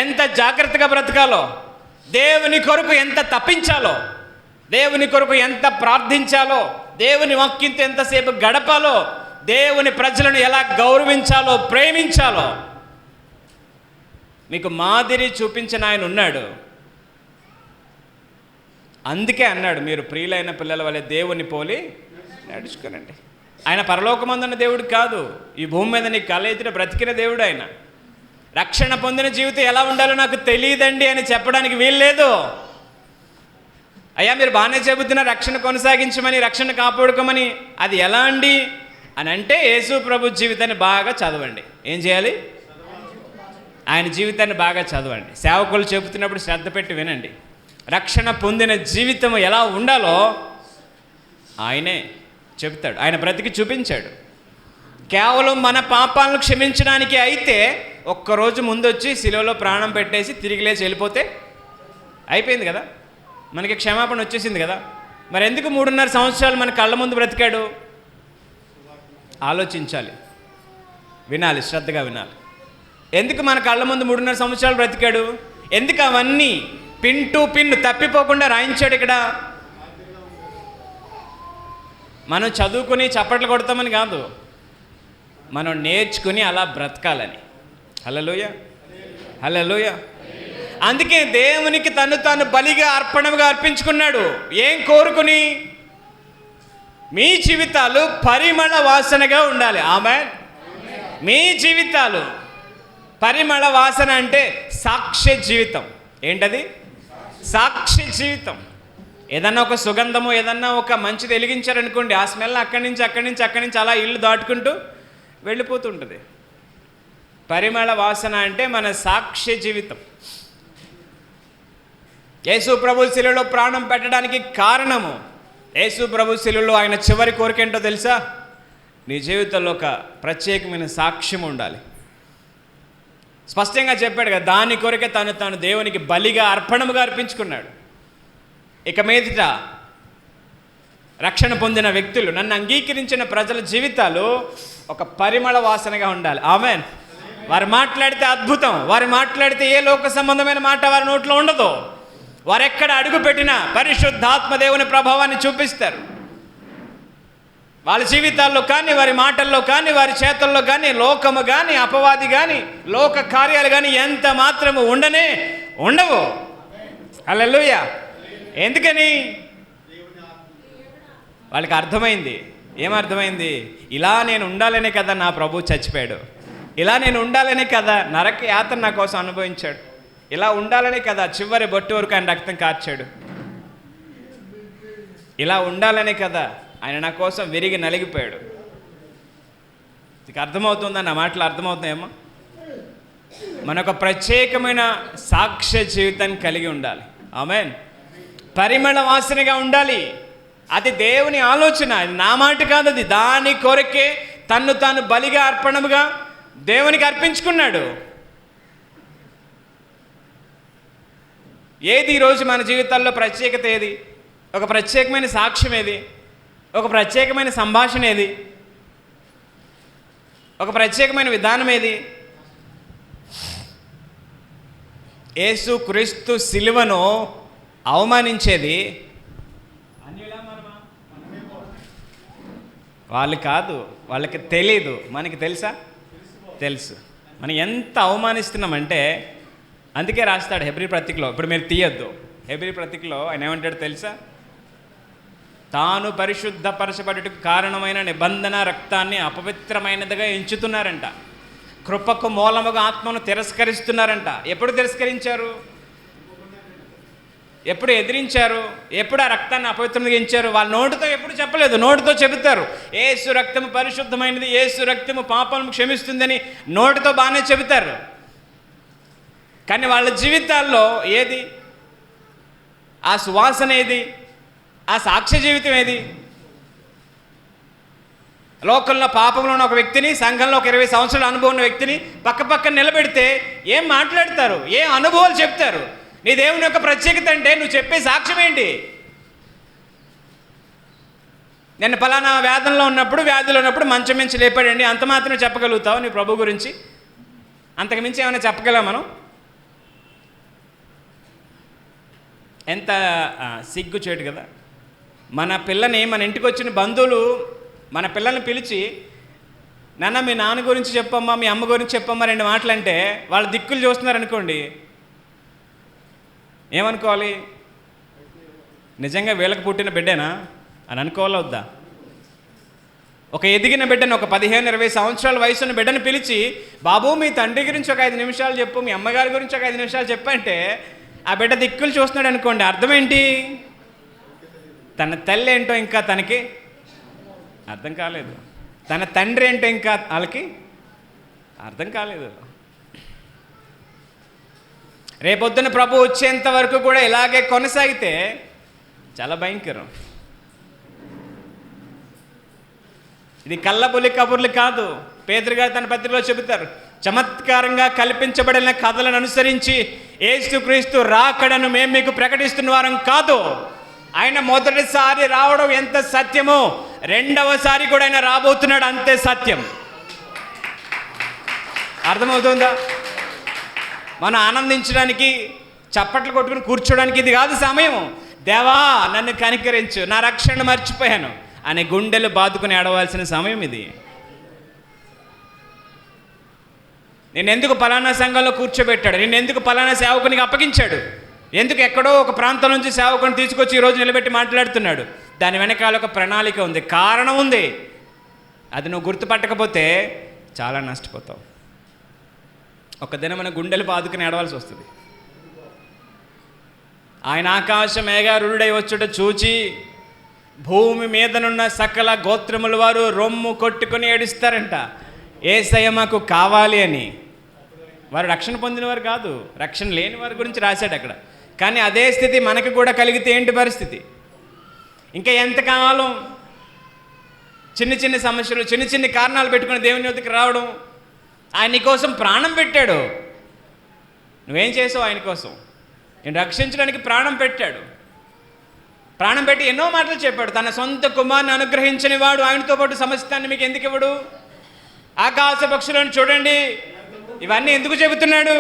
ఎంత జాగ్రత్తగా బ్రతకాలో, దేవుని కొరకు ఎంత తప్పించాలో, దేవుని కొరకు ఎంత ప్రార్థించాలో, దేవుని వాక్యంతో ఎంతసేపు గడపాలో, దేవుని ప్రజలను ఎలా గౌరవించాలో, ప్రేమించాలో మీకు మాదిరి చూపించిన ఆయన ఉన్నాడు. అందుకే అన్నాడు, మీరు ప్రియులైన పిల్లల వలె దేవుని పోలి నడుచుకోనండి. ఆయన పరలోకమందున్న దేవుడు కాదు, ఈ భూమి మీద నీ కళ్ళ ఎదుట బ్రతికిన దేవుడు ఆయన. రక్షణ పొందిన జీవితం ఎలా ఉండాలో నాకు తెలియదండి అని చెప్పడానికి వీల్లేదు. అయ్యా మీరు బాగానే చెబుతున్నారు రక్షణ కొనసాగించమని, రక్షణ కాపాడుకోమని, అది ఎలా అండి అని అంటే యేసు ప్రభు జీవితాన్ని బాగా చదవండి. ఏం చేయాలి? ఆయన జీవితాన్ని బాగా చదవండి. సేవకులు చెబుతున్నప్పుడు శ్రద్ధ పెట్టి వినండి. రక్షణ పొందిన జీవితం ఎలా ఉండాలో ఆయనే చెబుతాడు. ఆయన బ్రతికి చూపించాడు. కేవలం మన పాపాలను క్షమించడానికి అయితే ఒక్కరోజు ముందొచ్చి శిలువలో ప్రాణం పెట్టేసి తిరిగి లేచి వెళ్ళిపోతే అయిపోయింది కదా, మనకి క్షమాపణ వచ్చేసింది కదా. మరి ఎందుకు 3.5 సంవత్సరాలు మన కళ్ళ ముందు బ్రతికాడు? ఆలోచించాలి, వినాలి, శ్రద్ధగా వినాలి. ఎందుకు మన కళ్ళ ముందు 3.5 సంవత్సరాలు బ్రతికాడు? ఎందుకు అవన్నీ పిన్ టు పిన్ తప్పిపోకుండా రాయించాడు ఇక్కడ? మనం చదువుకుని చప్పట్లు కొడతామని కాదు, మనం నేర్చుకుని అలా బ్రతకాలని. హల్లెలూయ, హల్లెలూయ. అందుకే దేవునికి తను తాను బలిగా అర్పణగా అర్పించుకున్నాడు. ఏం కోరుకుని? మీ జీవితాలు పరిమళ వాసనగా ఉండాలి. ఆమేన్. మీ జీవితాలు పరిమళ వాసన అంటే సాక్ష్య జీవితం. ఏంటది? సాక్ష్య జీవితం. ఏదన్నా ఒక సుగంధము, ఏదన్నా ఒక మంచిది వెలిగించారనుకోండి, ఆ స్మెల్ అక్కడి నుంచి అలా ఇల్లు దాటుకుంటూ వెళ్ళిపోతుంటుంది. పరిమళ వాసన అంటే మన సాక్ష్య జీవితం. యేసు ప్రభు శిలువలో ప్రాణం పెట్టడానికి కారణము, యేసు ప్రభు శిలువలో ఆయన చివరి కోరిక ఏంటో తెలుసా? నీ జీవితంలో ఒక ప్రత్యేకమైన సాక్ష్యం ఉండాలి. స్పష్టంగా చెప్పాడు కదా, దాని కొరకే తాను దేవునికి బలిగా అర్పణముగా అర్పించుకున్నాడు. ఇక మీదట రక్షణ పొందిన వ్యక్తులు, నన్ను అంగీకరించిన ప్రజల జీవితాలు ఒక పరిమళ వాసనగా ఉండాలి. ఆమేన్. వారు మాట్లాడితే అద్భుతం, వారు మాట్లాడితే ఏ లోక సంబంధమైన మాట వారి నోట్లో ఉండదు. వారు ఎక్కడ అడుగు పెట్టినా పరిశుద్ధాత్మ దేవుని ప్రభావాన్ని చూపిస్తారు. వాళ్ళ జీవితాల్లో కానీ, వారి మాటల్లో కానీ, వారి చేతల్లో కానీ, లోకము కానీ, అపవాది కానీ, లోక కార్యాలు కానీ ఎంత మాత్రము ఉండవు. హల్లెలూయా. ఎందుకని? వాళ్ళకి అర్థమైంది. ఏమర్థమైంది? ఇలా నేను ఉండాలనే కదా నా ప్రభు చచ్చిపోయాడు, ఇలా నేను ఉండాలనే కదా నరక యాతన నా కోసం అనుభవించాడు, ఇలా ఉండాలనే కదా చివరి బొట్టు వరకు ఆయన రక్తం కార్చాడు, ఇలా ఉండాలనే కదా ఆయన నా కోసం విరిగి నలిగిపోయాడు. నీకు అర్థమవుతుందా? నా మాటలు అర్థమవుతాయేమో? మనొక ప్రత్యేకమైన సాక్ష్య జీవితాన్ని కలిగి ఉండాలి. ఆమేన్. పరిమళ వాసనగా ఉండాలి. అది దేవుని ఆలోచన, అది నా మాట కాదు. అది దాని కొరకే తాను బలిగా అర్పణముగా దేవునికి అర్పించుకున్నాడు. ఏది ఈరోజు మన జీవితాల్లో ప్రత్యేకత? ఏది? ఒక ప్రత్యేకమైన సాక్ష్యం ఏది? ఒక ప్రత్యేకమైన సంభాషణ ఏది? ఒక ప్రత్యేకమైన విధానం ఏది? యేసు క్రీస్తు సిలువను అవమానించేది వాళ్ళు కాదు, వాళ్ళకి తెలీదు. మనకి తెలుసా? తెలుసు. మనం ఎంత అవమానిస్తున్నామంటే అందుకే రాస్తాడు హెబ్రీ పత్రికలో. ఇప్పుడు మీరు తీయొద్దు, హెబ్రీ పత్రికలో ఆయన ఏమంటాడు తెలుసా? తాను పరిశుద్ధపరచబడుటకు కారణమైన నిబంధన రక్తాన్ని అపవిత్రమైనదిగా ఎంచుతున్నారంట. కృపకు మూలముగా ఆత్మను తిరస్కరిస్తున్నారంట. ఎప్పుడు తిరస్కరించారు? ఎప్పుడు ఎదిరించారు? ఎప్పుడు ఆ రక్తాన్ని అపవిత్రంగా ఎంచారు? వాళ్ళ నోటితో ఎప్పుడు చెప్పలేదు, నోటితో చెబుతారు యేసు రక్తము పరిశుద్ధమైనది, యేసు రక్తము పాపాలను క్షమిస్తుందని నోటితో బాగానే చెబుతారు. కానీ వాళ్ళ జీవితాల్లో ఏది? ఆ సువాసన ఏది? ఆ సాక్ష్య జీవితం ఏది? లోకంలో పాపంలో ఉన్న ఒక వ్యక్తిని, సంఘంలో ఒక 20 సంవత్సరాల అనుభవం ఉన్న వ్యక్తిని పక్కన నిలబెడితే ఏం మాట్లాడతారు? ఏ అనుభవాలు చెప్తారు? నీ దేవుని యొక్క ప్రత్యేకత అంటే నువ్వు చెప్పే సాక్ష్యం ఏంటి? నేను పలానా వ్యాధిలో ఉన్నప్పుడు మంచం మించి లేపాడండి, అంత మాత్రమే చెప్పగలుగుతావు నీ ప్రభు గురించి? అంతకుమించి ఏమైనా చెప్పగలం మనం? ఎంత సిగ్గుచేటు కదా. మన పిల్లని, మన ఇంటికి వచ్చిన బంధువులు మన పిల్లల్ని పిలిచి, నాన్న మీ నాన్న గురించి చెప్పమ్మా, మీ అమ్మ గురించి చెప్పమ్మా 2 మాటలు అంటే వాళ్ళు దిక్కులు చూస్తున్నారు అనుకోండి, ఏమనుకోవాలి? నిజంగా వీళ్ళకి పుట్టిన బిడ్డేనా అని అనుకోవాలా వద్దా? ఒక ఎదిగిన బిడ్డను, ఒక 15-20 సంవత్సరాల వయసున్న బిడ్డను పిలిచి, బాబు మీ తండ్రి గురించి ఒక 5 నిమిషాలు చెప్పు, మీ అమ్మగారి గురించి ఒక 5 నిమిషాలు చెప్పంటే ఆ బిడ్డ దిక్కులు చూస్తున్నాడు అనుకోండి, అర్థం ఏంటి? తన తల్లి ఏంటో ఇంకా తనకి అర్థం కాలేదు, తన తండ్రి ఏంటో ఇంకా వాళ్ళకి అర్థం కాలేదు. రేపొద్దున ప్రభు వచ్చేంత వరకు కూడా ఇలాగే కొనసాగితే చాలా భయంకరం. ఇది కళ్ళబొల్లి కబుర్లు కాదు. పేతురు గారు తన పత్రికలో చెబుతారు, చమత్కారంగా కల్పించబడిన కథలను అనుసరించి యేసుక్రీస్తు రాకడను మేము మీకు ప్రకటిస్తున్న వారం కాదు. ఆయన మొదటిసారి రావడం ఎంత సత్యమో, రెండవసారి కూడా ఆయన రాబోతున్నాడు అంతే సత్యం. అర్థమవుతుందా? మనం ఆనందించడానికి, చప్పట్లు కొట్టుకుని కూర్చోడానికి ఇది కాదు సమయం. దేవా నన్ను కనికరించు, నా రక్షణ మర్చిపోయాను అని గుండెలు బాదుకుని ఏడవలసిన సమయం ఇది. నేనెందుకు పలానా సంఘంలో కూర్చోబెట్టాడు, నేనెందుకు పలానా సేవకునికి అప్పగించాడు, ఎందుకు ఎక్కడో ఒక ప్రాంతం నుంచి సేవకుని తీసుకొచ్చి ఈరోజు నిలబెట్టి మాట్లాడుతున్నాడు? దాని వెనకాల ఒక ప్రణాళిక ఉంది, కారణం ఉంది. అది నువ్వు గుర్తుపట్టకపోతే చాలా నష్టపోతావు. ఒక దినం మన గుండెలు బాదుకుని ఏడవలసి వస్తుంది. ఆయన ఆకాశ మేఘారుడై వచ్చుట చూచి భూమి మీదనున్న సకల గోత్రముల వారు రొమ్ము కొట్టుకొని ఏడుస్తారంట, యేసయ్య మాకు కావాలి అని. వారు రక్షణ పొందినవారు కాదు, రక్షణ లేని వారి గురించి రాశాడు అక్కడ. కానీ అదే స్థితి మనకు కూడా కలిగితే ఏంటి పరిస్థితి? ఇంకా ఎంతకాలం చిన్న సమస్యలు, చిన్న కారణాలు పెట్టుకుని దేవుని వద్దకు రావడం? ఆయన నీ కోసం ప్రాణం పెట్టాడు. నువ్వేం చేసావు ఆయన కోసం? నేను రక్షించడానికి ప్రాణం పెట్టాడు. ప్రాణం పెట్టి ఎన్నో మాటలు చెప్పాడు. తన సొంత కుమారుని అనుగ్రహించని వాడు ఆయనతో పాటు సమస్తాన్ని మీకు ఎందుకు ఇవ్వడు? ఆకాశ పక్షులను చూడండి, ఇవన్నీ ఎందుకు చెబుతున్నాడు?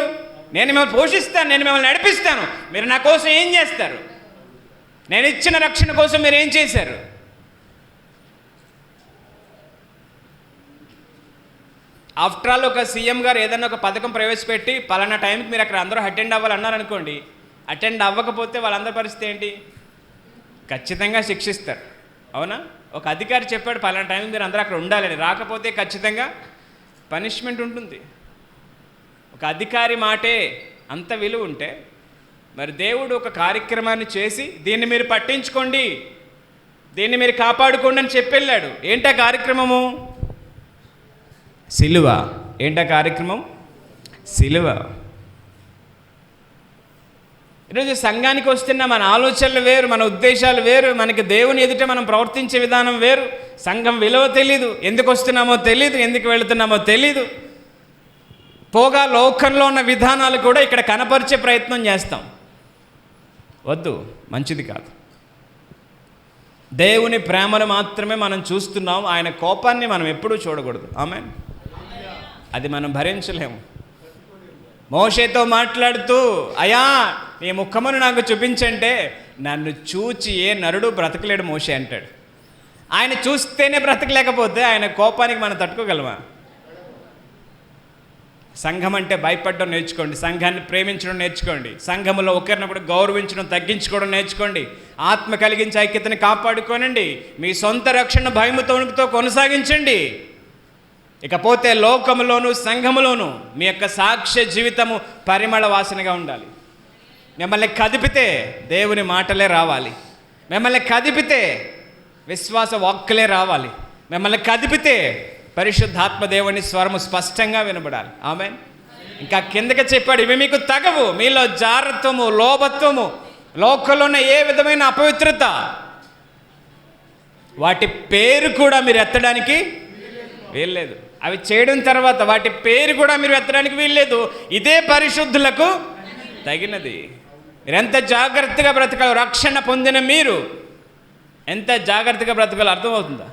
నేను మిమ్మల్ని పోషిస్తాను, నేను మిమ్మల్ని నడిపిస్తాను, మీరు నా కోసం ఏం చేస్తారు? నేను ఇచ్చిన రక్షణ కోసం మీరు ఏం చేశారు? ఆఫ్టర్ ఆల్ ఒక సీఎం గారు ఏదైనా ఒక పథకం ప్రవేశపెట్టి పలానా టైంకి మీరు అక్కడ అందరూ అటెండ్ అవ్వాలన్నారనుకోండి, అటెండ్ అవ్వకపోతే వాళ్ళందరి పరిస్థితి ఏంటి? ఖచ్చితంగా శిక్షిస్తారు, అవునా? ఒక అధికారి చెప్పాడు పలానా టైంకి మీరు అందరూ అక్కడ ఉండాలని, రాకపోతే ఖచ్చితంగా పనిష్మెంట్ ఉంటుంది. ఒక అధికారి మాటే అంత విలువ ఉంటే మరి దేవుడు ఒక కార్యక్రమాన్ని చేసి దీన్ని మీరు పట్టించుకోండి, దీన్ని మీరు కాపాడుకోండి అని చెప్పెళ్ళాడు. ఏంటా కార్యక్రమము? సిలువ. ఏంటా కార్యక్రమం? సిలువ. ఈరోజు సంఘానికి వస్తున్న మన ఆలోచనలు వేరు, మన ఉద్దేశాలు వేరు, మనకి దేవుని ఎదుట మనం ప్రవర్తించే విధానం వేరు. సంఘం విలువ తెలీదు, ఎందుకు వస్తున్నామో తెలీదు, ఎందుకు వెళుతున్నామో తెలీదు. పోగా లోకంలో ఉన్న విధానాలు కూడా ఇక్కడ కనపరిచే ప్రయత్నం చేస్తాం. వద్దు, మంచిది కాదు. దేవుని ప్రేమను మాత్రమే మనం చూస్తున్నాం, ఆయన కోపాన్ని మనం ఎప్పుడూ చూడకూడదు. ఆమేన్. అది మనం భరించలేము. మోషేతో మాట్లాడుతూ, అయ్యా నీ ముఖమును నాకు చూపించంటే, నన్ను చూచి ఏ నరుడు బ్రతకలేడు మోషే అంటాడు. ఆయన చూస్తేనే బ్రతకలేకపోతే ఆయన కోపానికి మనం తట్టుకోగలమా? సంఘం అంటే భయపడడం నేర్చుకోండి, సంఘాన్ని ప్రేమించడం నేర్చుకోండి, సంఘములో ఒకరినొకరు గౌరవించడం తగ్గించుకోవడం నేర్చుకోండి, ఆత్మ కలిగించే ఐక్యతని కాపాడుకోనండి, మీ సొంత రక్షణ భయముతో కొనసాగించండి. ఇకపోతే లోకములోను సంఘములోను మీ యొక్క సాక్ష్య జీవితము పరిమళ వాసనగా ఉండాలి. మిమ్మల్ని కదిపితే దేవుని మాటలే రావాలి, మిమ్మల్ని కదిపితే విశ్వాస వాక్కులే రావాలి, మిమ్మల్ని కదిపితే పరిశుద్ధాత్మ దేవుని స్వరము స్పష్టంగా వినబడాలి. ఆమేన్. ఇంకా కిందకి చెప్పాడు, ఇవి మీకు తగవు, మీలో జారత్వము లోభత్వము లోకంలో ఉన్న ఏ విధమైన అపవిత్రత వాటి పేరు కూడా మీరు ఎత్తడానికి వీల్లేదు. అవి చేయడం తర్వాత వాటి పేరు కూడా మీరు ఎత్తడానికి వీల్లేదు. ఇదే పరిశుద్ధులకు తగినది. మీరు ఎంత జాగ్రత్తగా బ్రతకాలో, రక్షణ పొందిన మీరు ఎంత జాగ్రత్తగా బ్రతకాలో అర్థమవుతుందా?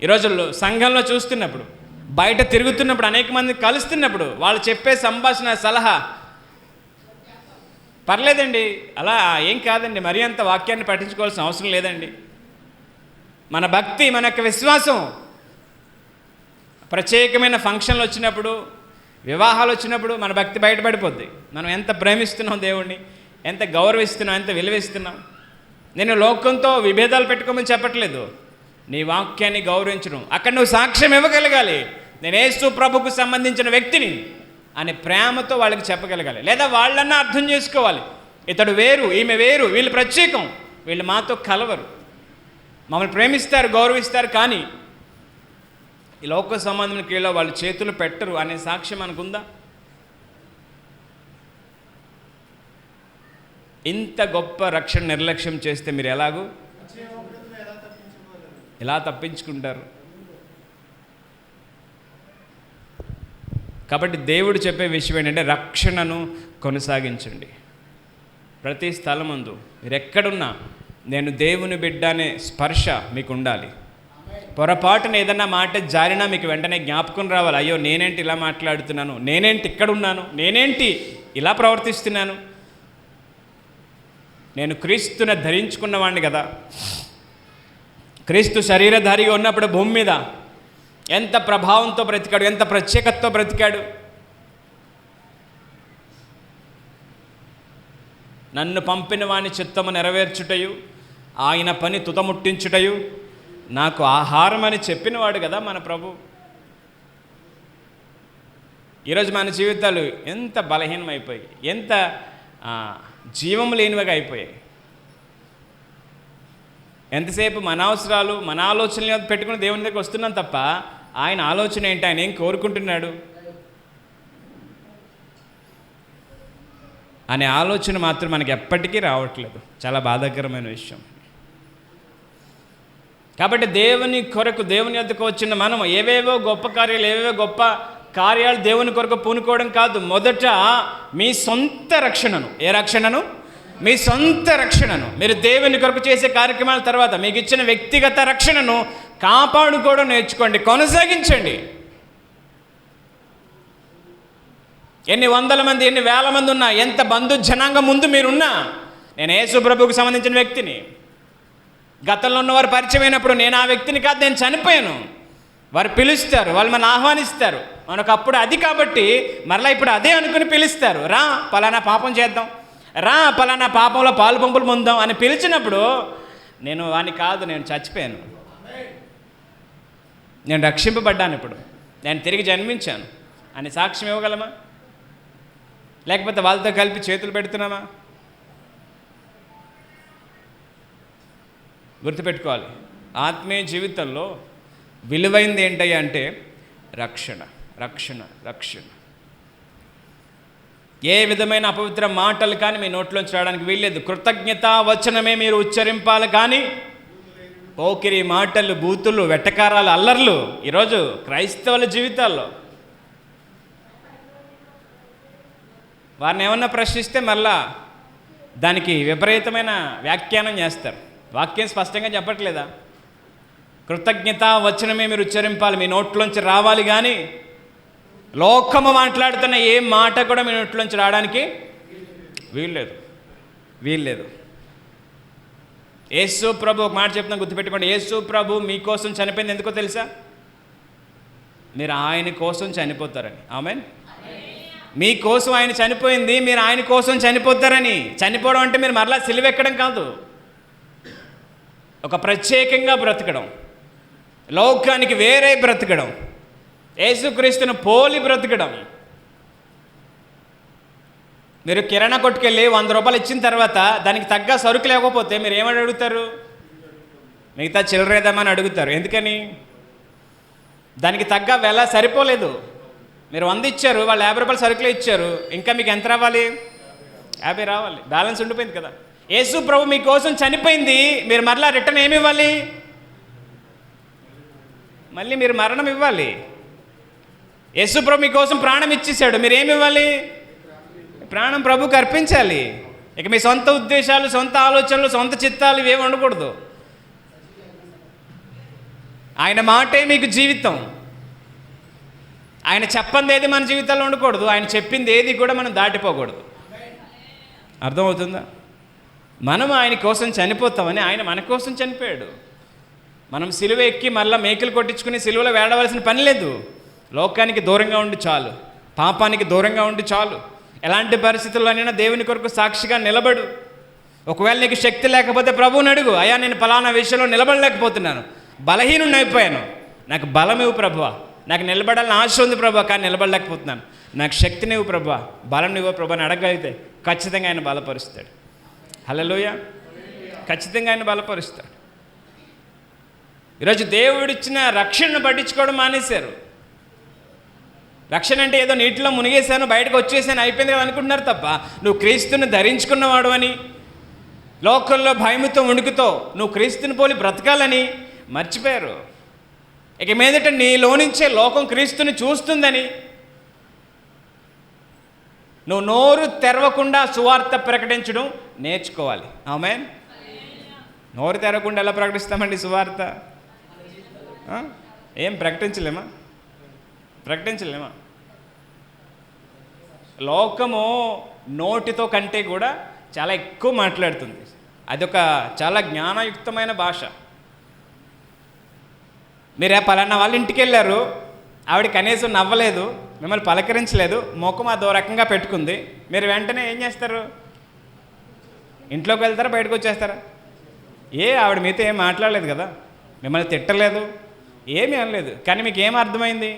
ఈ రోజుల్లో సంఘంలో చూస్తున్నప్పుడు, బయట తిరుగుతున్నప్పుడు, అనేక మంది కలుస్తున్నప్పుడు వాళ్ళు చెప్పే సంభాషణ, సలహా పర్లేదండి, అలా ఏం కాదండి, మరీ అంత వాక్యాన్ని పట్టించుకోవాల్సిన అవసరం లేదండి. మన భక్తి, మన యొక్క విశ్వాసం ప్రత్యేకమైన ఫంక్షన్లు వచ్చినప్పుడు, వివాహాలు వచ్చినప్పుడు మన భక్తి బయటపడిపోద్ది. మనం ఎంత ప్రేమిస్తున్నాం దేవుణ్ణి, ఎంత గౌరవిస్తున్నాం, ఎంత విలువిస్తున్నాం. నేను లోకంతో విభేదాలు పెట్టుకోమని చెప్పట్లేదు. నీ వాక్యాన్ని గౌరవించడం, అక్కడ నువ్వు సాక్ష్యం ఇవ్వగలగాలి. నేను యేసు ప్రభుకు సంబంధించిన వ్యక్తిని అనే ప్రేమతో వాళ్ళకి చెప్పగలగాలి. లేదా వాళ్ళన్నా అర్థం చేసుకోవాలి, ఇతడు వేరు, ఈమె వేరు, వీళ్ళు ప్రత్యేకం, వీళ్ళు మాతో కలవరు, మమ్మల్ని ప్రేమిస్తారు, గౌరవిస్తారు, కానీ ఈ లోక సంబంధం కీళ్ళ వాళ్ళు చేతులు పెట్టరు అనే సాక్ష్యం మనకుందా? ఇంత గొప్ప రక్షణ నిర్లక్ష్యం చేస్తే మీరు ఎలా తప్పించుకుంటారు? కాబట్టి దేవుడు చెప్పే విషయం ఏంటంటే రక్షణను కొనసాగించండి. ప్రతి స్థలమందు మీరు ఎక్కడున్నా నేను దేవుని బిడ్డ అనే స్పర్శ మీకు ఉండాలి. పొరపాటున ఏదన్నా మాట జారినా మీకు వెంటనే జ్ఞాపకం రావాలి, అయ్యో నేనేంటి ఇలా మాట్లాడుతున్నాను, నేనేంటి ఇక్కడ ఉన్నాను, నేనేంటి ఇలా ప్రవర్తిస్తున్నాను, నేను క్రీస్తుని ధరించుకున్నవాడిని కదా. క్రీస్తు శరీరధారిగా ఉన్నప్పుడు భూమి మీద ఎంత ప్రభావంతో బ్రతికాడు, ఎంత ప్రత్యేకతతో బ్రతికాడు. నన్ను పంపిన వాని చిత్తము నెరవేర్చుటయు, ఆయన పని తుదముట్టించుటయు నాకు ఆహారం అని చెప్పినవాడు కదా మన ప్రభు. ఈరోజు మన జీవితాలు ఎంత బలహీనమైపోయాయి, ఎంత జీవం లేనివిగా అయిపోయాయి. ఎంతసేపు మన అవసరాలు, మన ఆలోచనలు పెట్టుకుని దేవుని దగ్గరికి వస్తున్నాం తప్ప ఆయన ఆలోచన ఏంటి, ఆయన ఏం కోరుకుంటున్నాడు అనే ఆలోచన మాత్రం మనకి ఎప్పటికీ రావట్లేదు. చాలా బాధాకరమైన విషయం. కాబట్టి దేవుని కొరకు, దేవుని వద్దకు వచ్చిన మనం ఏవేవో గొప్ప కార్యాలు దేవుని కొరకు పూనుకోవడం కాదు. మొదట మీ సొంత రక్షణను, ఏ రక్షణను? మీ సొంత రక్షణను, మీరు దేవుని కొరకు చేసే కార్యక్రమాల తర్వాత మీకు ఇచ్చిన వ్యక్తిగత రక్షణను కాపాడుకోవడం నేర్చుకోండి, కొనసాగించండి. ఎన్ని వందల మంది, ఎన్ని వేల మంది ఉన్నా, ఎంత బంధు జనాంగం ముందు మీరున్నా, నేను యేసు ప్రభువుకు సంబంధించిన వ్యక్తిని. గతంలో ఉన్నవారు పరిచయం అయినప్పుడు నేను ఆ వ్యక్తిని కాదు, నేను చనిపోయాను. వారు పిలుస్తారు, వాళ్ళు మనం ఆహ్వానిస్తారు. మనకు అప్పుడు అది కాబట్టి మరలా ఇప్పుడు అదే అనుకుని పిలుస్తారు, రా పలానా పాపం చేద్దాం, రా పలానా పాపంలో పాలు పంపులు పొందాం అని పిలిచినప్పుడు నేను వాని కాదు, నేను చచ్చిపోయాను, నేను రక్షింపబడ్డాను, ఇప్పుడు నేను తిరిగి జన్మించాను అని సాక్ష్యం ఇవ్వగలమా? లేకపోతే వాళ్ళతో కలిపి చేతులు పెడుతున్నామా? గుర్తుపెట్టుకోవాలి, ఆత్మీయ జీవితంలో విలువైంది ఏంటయ్యా అంటే రక్షణ, రక్షణ, రక్షణ. ఏ విధమైన అపవిత్ర మాటలు కానీ మీ నోట్లోంచి రావడానికి వీల్లేదు. కృతజ్ఞతా వచనమే మీరు ఉచ్చరింపాలి, కానీ పోకిరి మాటలు, బూతులు, వెట్టకారాలు, అల్లర్లు ఈరోజు క్రైస్తవుల జీవితాల్లో. వారిని ఏమన్నా ప్రశ్నిస్తే మళ్ళా దానికి విపరీతమైన వ్యాఖ్యానం చేస్తారు. వాక్యం స్పష్టంగా చెప్పట్లేదా? కృతజ్ఞతా వచనమే మీరు ఉచ్చరింపాలి, మీ నోట్లోంచి రావాలి, కానీ లోకము మాట్లాడుతున్న ఏ మాట కూడా మీ నోట్లోంచి రావడానికి వీల్లేదు. యేసు ప్రభు ఒక మాట చెప్తున్నా, గుర్తుపెట్టుకోండి. యేసు ప్రభు మీకోసం చనిపోయింది ఎందుకో తెలుసా? మీరు ఆయన కోసం చనిపోతారని. ఆమేన్. మీకోసం ఆయన చనిపోయింది, మీరు ఆయన కోసం చనిపోతారని. చనిపోవడం అంటే మీరు మరలా సిలువెక్కడం కాదు, ఒక ప్రత్యేకంగా బ్రతకడం, లోకానికి వేరే బ్రతకడం, యేసుక్రీస్తును పోలి బ్రతకడం. మీరు కిరాణా కొట్టుకెళ్ళి 100 రూపాయలు ఇచ్చిన తర్వాత దానికి తగ్గ సరుకు లేకపోతే మీరు ఏమని అడుగుతారు? మిగతా చిల్లరేద్దామని అడుగుతారు. ఎందుకని? దానికి తగ్గ వెల సరిపోలేదు. మీరు 100 ఇచ్చారు, వాళ్ళు 50 రూపాయలు సరుకులు ఇచ్చారు, ఇంకా మీకు ఎంత రావాలి? 50 రావాలి. బ్యాలెన్స్ ఉండిపోయింది కదా. యేసు ప్రభు మీకోసం చనిపోయింది, మీరు మరలా రిటర్న్ ఏమి ఇవ్వాలి? మళ్ళీ మీరు మరణం ఇవ్వాలి. యేసు ప్రభు మీకోసం ప్రాణం ఇచ్చేసాడు, మీరు ఏమి ఇవ్వాలి? ప్రాణం ప్రభుకి అర్పించాలి. ఇక మీ సొంత ఉద్దేశాలు, సొంత ఆలోచనలు, సొంత చిత్తాలు ఇవేమి ఉండకూడదు. ఆయన మాటే మీకు జీవితం. ఆయన చెప్పంది ఏది మన జీవితాల్లో ఉండకూడదు, ఆయన చెప్పింది ఏది కూడా మనం దాటిపోకూడదు. అర్థమవుతుందా? మనం ఆయన కోసం చనిపోతామని ఆయన మన కోసం చనిపోయాడు. మనం సిలువ ఎక్కి మళ్ళీ మేకులు కొట్టించుకుని సిలువలో వేడవలసిన పని లేదు. లోకానికి దూరంగా ఉండి చాలు, పాపానికి దూరంగా ఉండి చాలు. ఎలాంటి పరిస్థితుల్లోనైనా దేవుని కొరకు సాక్షిగా నిలబడు. ఒకవేళ నీకు శక్తి లేకపోతే ప్రభువుని అడుగు, అయ్యా నేను ఫలానా విషయంలో నిలబడలేకపోతున్నాను, బలహీనుడిని అయిపోయాను, నాకు బలం ఇవ్వు ప్రభువా, నాకు నిలబడాలని ఆశ ఉంది ప్రభువా, కానీ నిలబడలేకపోతున్నాను, నాకు శక్తిని ఇవ్వు ప్రభువా, బలం ఇవ్వు ప్రభువా అని అడగలిగితే ఖచ్చితంగా ఆయన బలపరుస్తాడు. హల్లెలూయా. ఖచ్చితంగా ఆయన బలపరుస్తాడు. ఈరోజు దేవుడిచ్చిన రక్షణను పట్టించుకోవడం మానేశారు. రక్షణ అంటే ఏదో నీటిలో మునిగేశాను, బయటకు వచ్చేసాను, అయిపోయింది కదా అనుకుంటున్నారు తప్ప, నువ్వు క్రీస్తుని ధరించుకున్నవాడు అని, లోకల్లో భయముతో వణుకుతో నువ్వు క్రీస్తుని పోలి బ్రతకాలని మర్చిపోయారు. ఇక మీదట నీలో నుంచే లోకం క్రీస్తుని చూస్తుందని నువ్వు నోరు తెరవకుండా సువార్త ప్రకటించడం నేర్చుకోవాలి. ఆమేన్. నోరు తెరవకుండా ఎలా ప్రకటిస్తామండి సువార్త? ఏం ప్రకటించలేమా? లోకము నోటితో కంటే కూడా చాలా ఎక్కువ మాట్లాడుతుంది. అదొక చాలా జ్ఞానయుక్తమైన భాష. మీరు పలానా వాళ్ళ ఇంటికి వెళ్ళారు, ఆవిడ కనీసం నవ్వలేదు, మిమ్మల్ని పలకరించలేదు, ముఖం అదో రకంగా పెట్టుకుంది, మీరు వెంటనే ఏం చేస్తారు? ఇంట్లోకి వెళ్తారా, బయటకు వచ్చేస్తారా? ఆవిడ మీతో ఏం మాట్లాడలేదు కదా, మిమ్మల్ని తిట్టలేదు, ఏమీ అనలేదు, కానీ మీకు ఏం అర్థమైంది?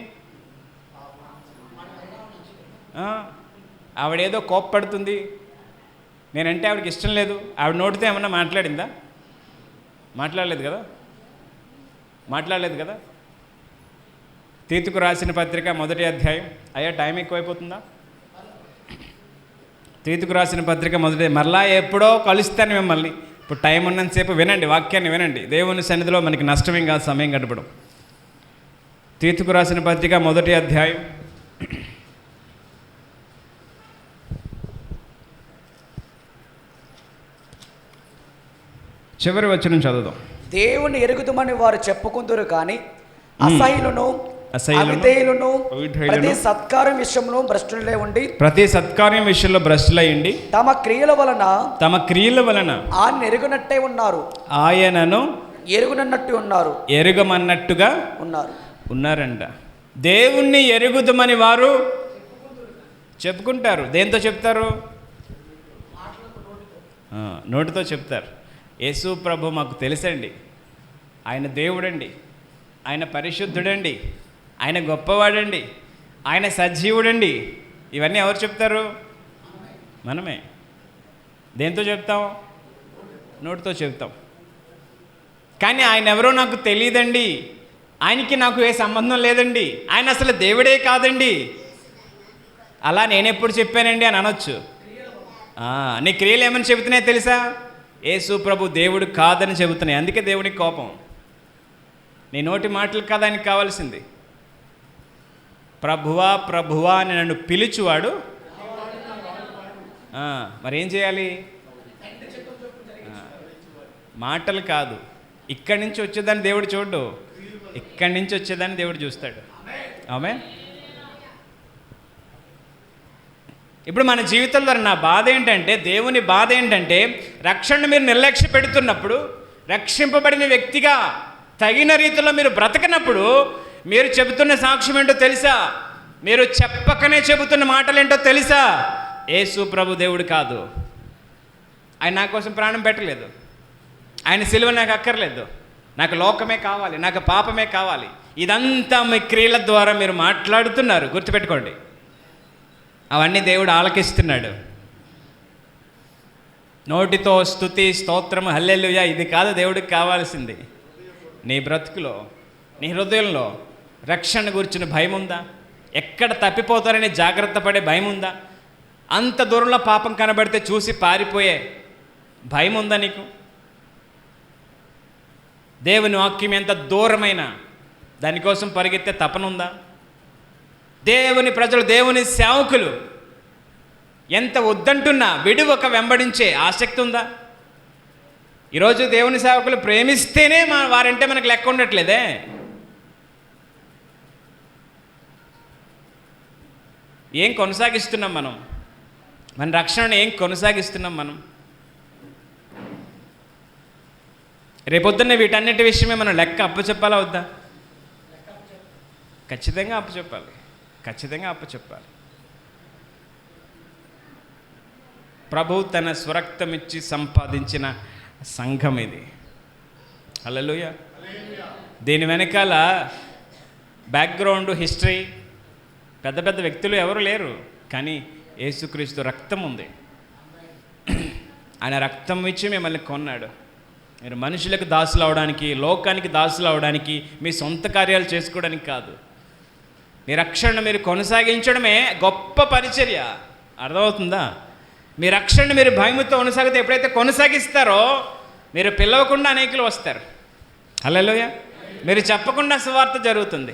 ఆవిడేదో కోప్పడుతుంది, నేనంటే ఆవిడకి ఇష్టం లేదు. ఆవిడ నోటితో ఏమన్నా మాట్లాడిందా? మాట్లాడలేదు కదా. తీతుకు రాసిన పత్రిక 1వ అధ్యాయం. అయ్యా టైం ఎక్కువైపోతుందా? తీతుకు రాసిన పత్రిక మరలా ఎప్పుడో కలుస్తాను మిమ్మల్ని. ఇప్పుడు టైం ఉన్నంతసేపు వినండి, వాక్యాన్ని వినండి. దేవుని సన్నిధిలో మనకి నష్టమేం కాదు సమయం గడపడం. తీతుకు రాసిన పత్రిక 1వ అధ్యాయం 8వ వచనం చదువుదాం. దేవుని ఎరుగుదుమని వారు చెప్పుకుందరు కానీ అసహ్యులను అవిధేయులను ప్రతి సత్కార్యం విషయంలో భ్రష్టులై ఉండి తమ క్రియల వలన ఆయన ఎరుగునట్టే ఉన్నారు, ఆయనను ఎరుగమన్నట్టుగా ఉన్నారంట. దేవుణ్ణి ఎరుగుదమని వారు చెప్పుకుంటారు. దేంతో చెప్తారు? నోటితో చెప్తారు. యేసు ప్రభు మాకు తెలుసండి, ఆయన దేవుడండి, ఆయన పరిశుద్ధుడండి, ఆయన గొప్పవాడండి, ఆయన సజీవుడండి. ఇవన్నీ ఎవరు చెప్తారు? మనమే. దేంతో చెప్తాం? నోటితో చెప్తాం. కానీ ఆయన ఎవరో నాకు తెలియదండి, ఆయనకి నాకు ఏ సంబంధం లేదండి, ఆయన అసలు దేవుడే కాదండి, అలా నేనెప్పుడు చెప్పానండి అని అనొచ్చు. నీ క్రియలు ఏమని చెబుతున్నాయి తెలుసా? యేసు ప్రభు దేవుడు కాదని చెబుతున్నాయి. అందుకే దేవునికి కోపం. నీ నోటి మాటలు కాదు ఆయనకి కావాల్సింది. ప్రభువా ప్రభువా అని నన్ను పిలుచువాడు మరేం చేయాలి? మాటలు కాదు, ఇక్కడి నుంచి వచ్చేదాన్ని దేవుడు చూడు, ఇక్కడి నుంచి వచ్చేదాన్ని దేవుడు చూస్తాడు. ఆమేన్. ఇప్పుడు మన జీవితంలో నా బాధ ఏంటంటే, దేవుని బాధ ఏంటంటే, రక్షణను మీరు నిర్లక్ష్య పెడుతున్నప్పుడు, రక్షింపబడిన వ్యక్తిగా తగిన రీతిలో మీరు బ్రతకనప్పుడు మీరు చెబుతున్న సాక్ష్యం ఏంటో తెలుసా? మీరు చెప్పకనే చెబుతున్న మాటలు ఏంటో తెలుసా? యేసు ప్రభు దేవుడు కాదు. ఆయన నా కోసం ప్రాణం పెట్టలేదు, ఆయన సిలువ నాకు అక్కర్లేదు, నాకు లోకమే కావాలి, నాకు పాపమే కావాలి. ఇదంతా మీ క్రియల ద్వారా మీరు మాట్లాడుతున్నారు, గుర్తుపెట్టుకోండి. అవన్నీ దేవుడు ఆలకిస్తున్నాడు. నోటితో స్తుతి స్తోత్రము హల్లెలూయా ఇది కాదు దేవుడికి కావాల్సింది. నీ బ్రతుకులో, నీ హృదయంలో రక్షణ గురించిన భయం ఉందా? ఎక్కడ తప్పిపోతారని జాగ్రత్త పడే భయం ఉందా? అంత దూరంలో పాపం కనబడితే చూసి పారిపోయే భయం ఉందా నీకు? దేవుని వాక్యం ఎంత దూరమైన దానికోసం పరిగెత్తే తపన ఉందా? దేవుని ప్రజలు, దేవుని సేవకులు ఎంత వద్దంటున్నా విడువక వెంబడించే ఆసక్తి ఉందా? ఈరోజు దేవుని సేవకులు ప్రేమిస్తేనే వారంటే మనకు లెక్క ఉండట్లేదే. ఏం కొనసాగిస్తున్నాం మనం? మన రక్షణను ఏం కొనసాగిస్తున్నాం మనం? రేపొద్దున్న వీటన్నిటి విషయమే మనం లెక్క అప్పచెప్పాలా వద్దా? ఖచ్చితంగా అప్పచెప్పాలి, ఖచ్చితంగా అప్పచెప్పాలి. ప్రభువు తన స్వరక్తం ఇచ్చి సంపాదించిన సంఘం ఇది. హల్లెలూయా. దీని వెనకాల బ్యాక్గ్రౌండ్, హిస్టరీ, పెద్ద పెద్ద వ్యక్తులు ఎవరు లేరు, కానీ యేసుక్రీస్తు రక్తం ఉంది. ఆయన రక్తం ఇచ్చి మిమ్మల్ని కొన్నాడు. మీరు మనుషులకు దాసులు అవడానికి, లోకానికి దాసులు అవడానికి, మీ సొంత కార్యాలు చేసుకోవడానికి కాదు. మీ రక్షణను మీరు కొనసాగించడమే గొప్ప పరిచర్య. అర్థమవుతుందా? మీ రక్షణను మీరు భయముతో కొనసాగితే, ఎప్పుడైతే కొనసాగిస్తారో మీరు పిలవకుండా అనేకులు వస్తారు. హల్లెలూయా. మీరు చెప్పకుండా సువార్త జరుగుతుంది.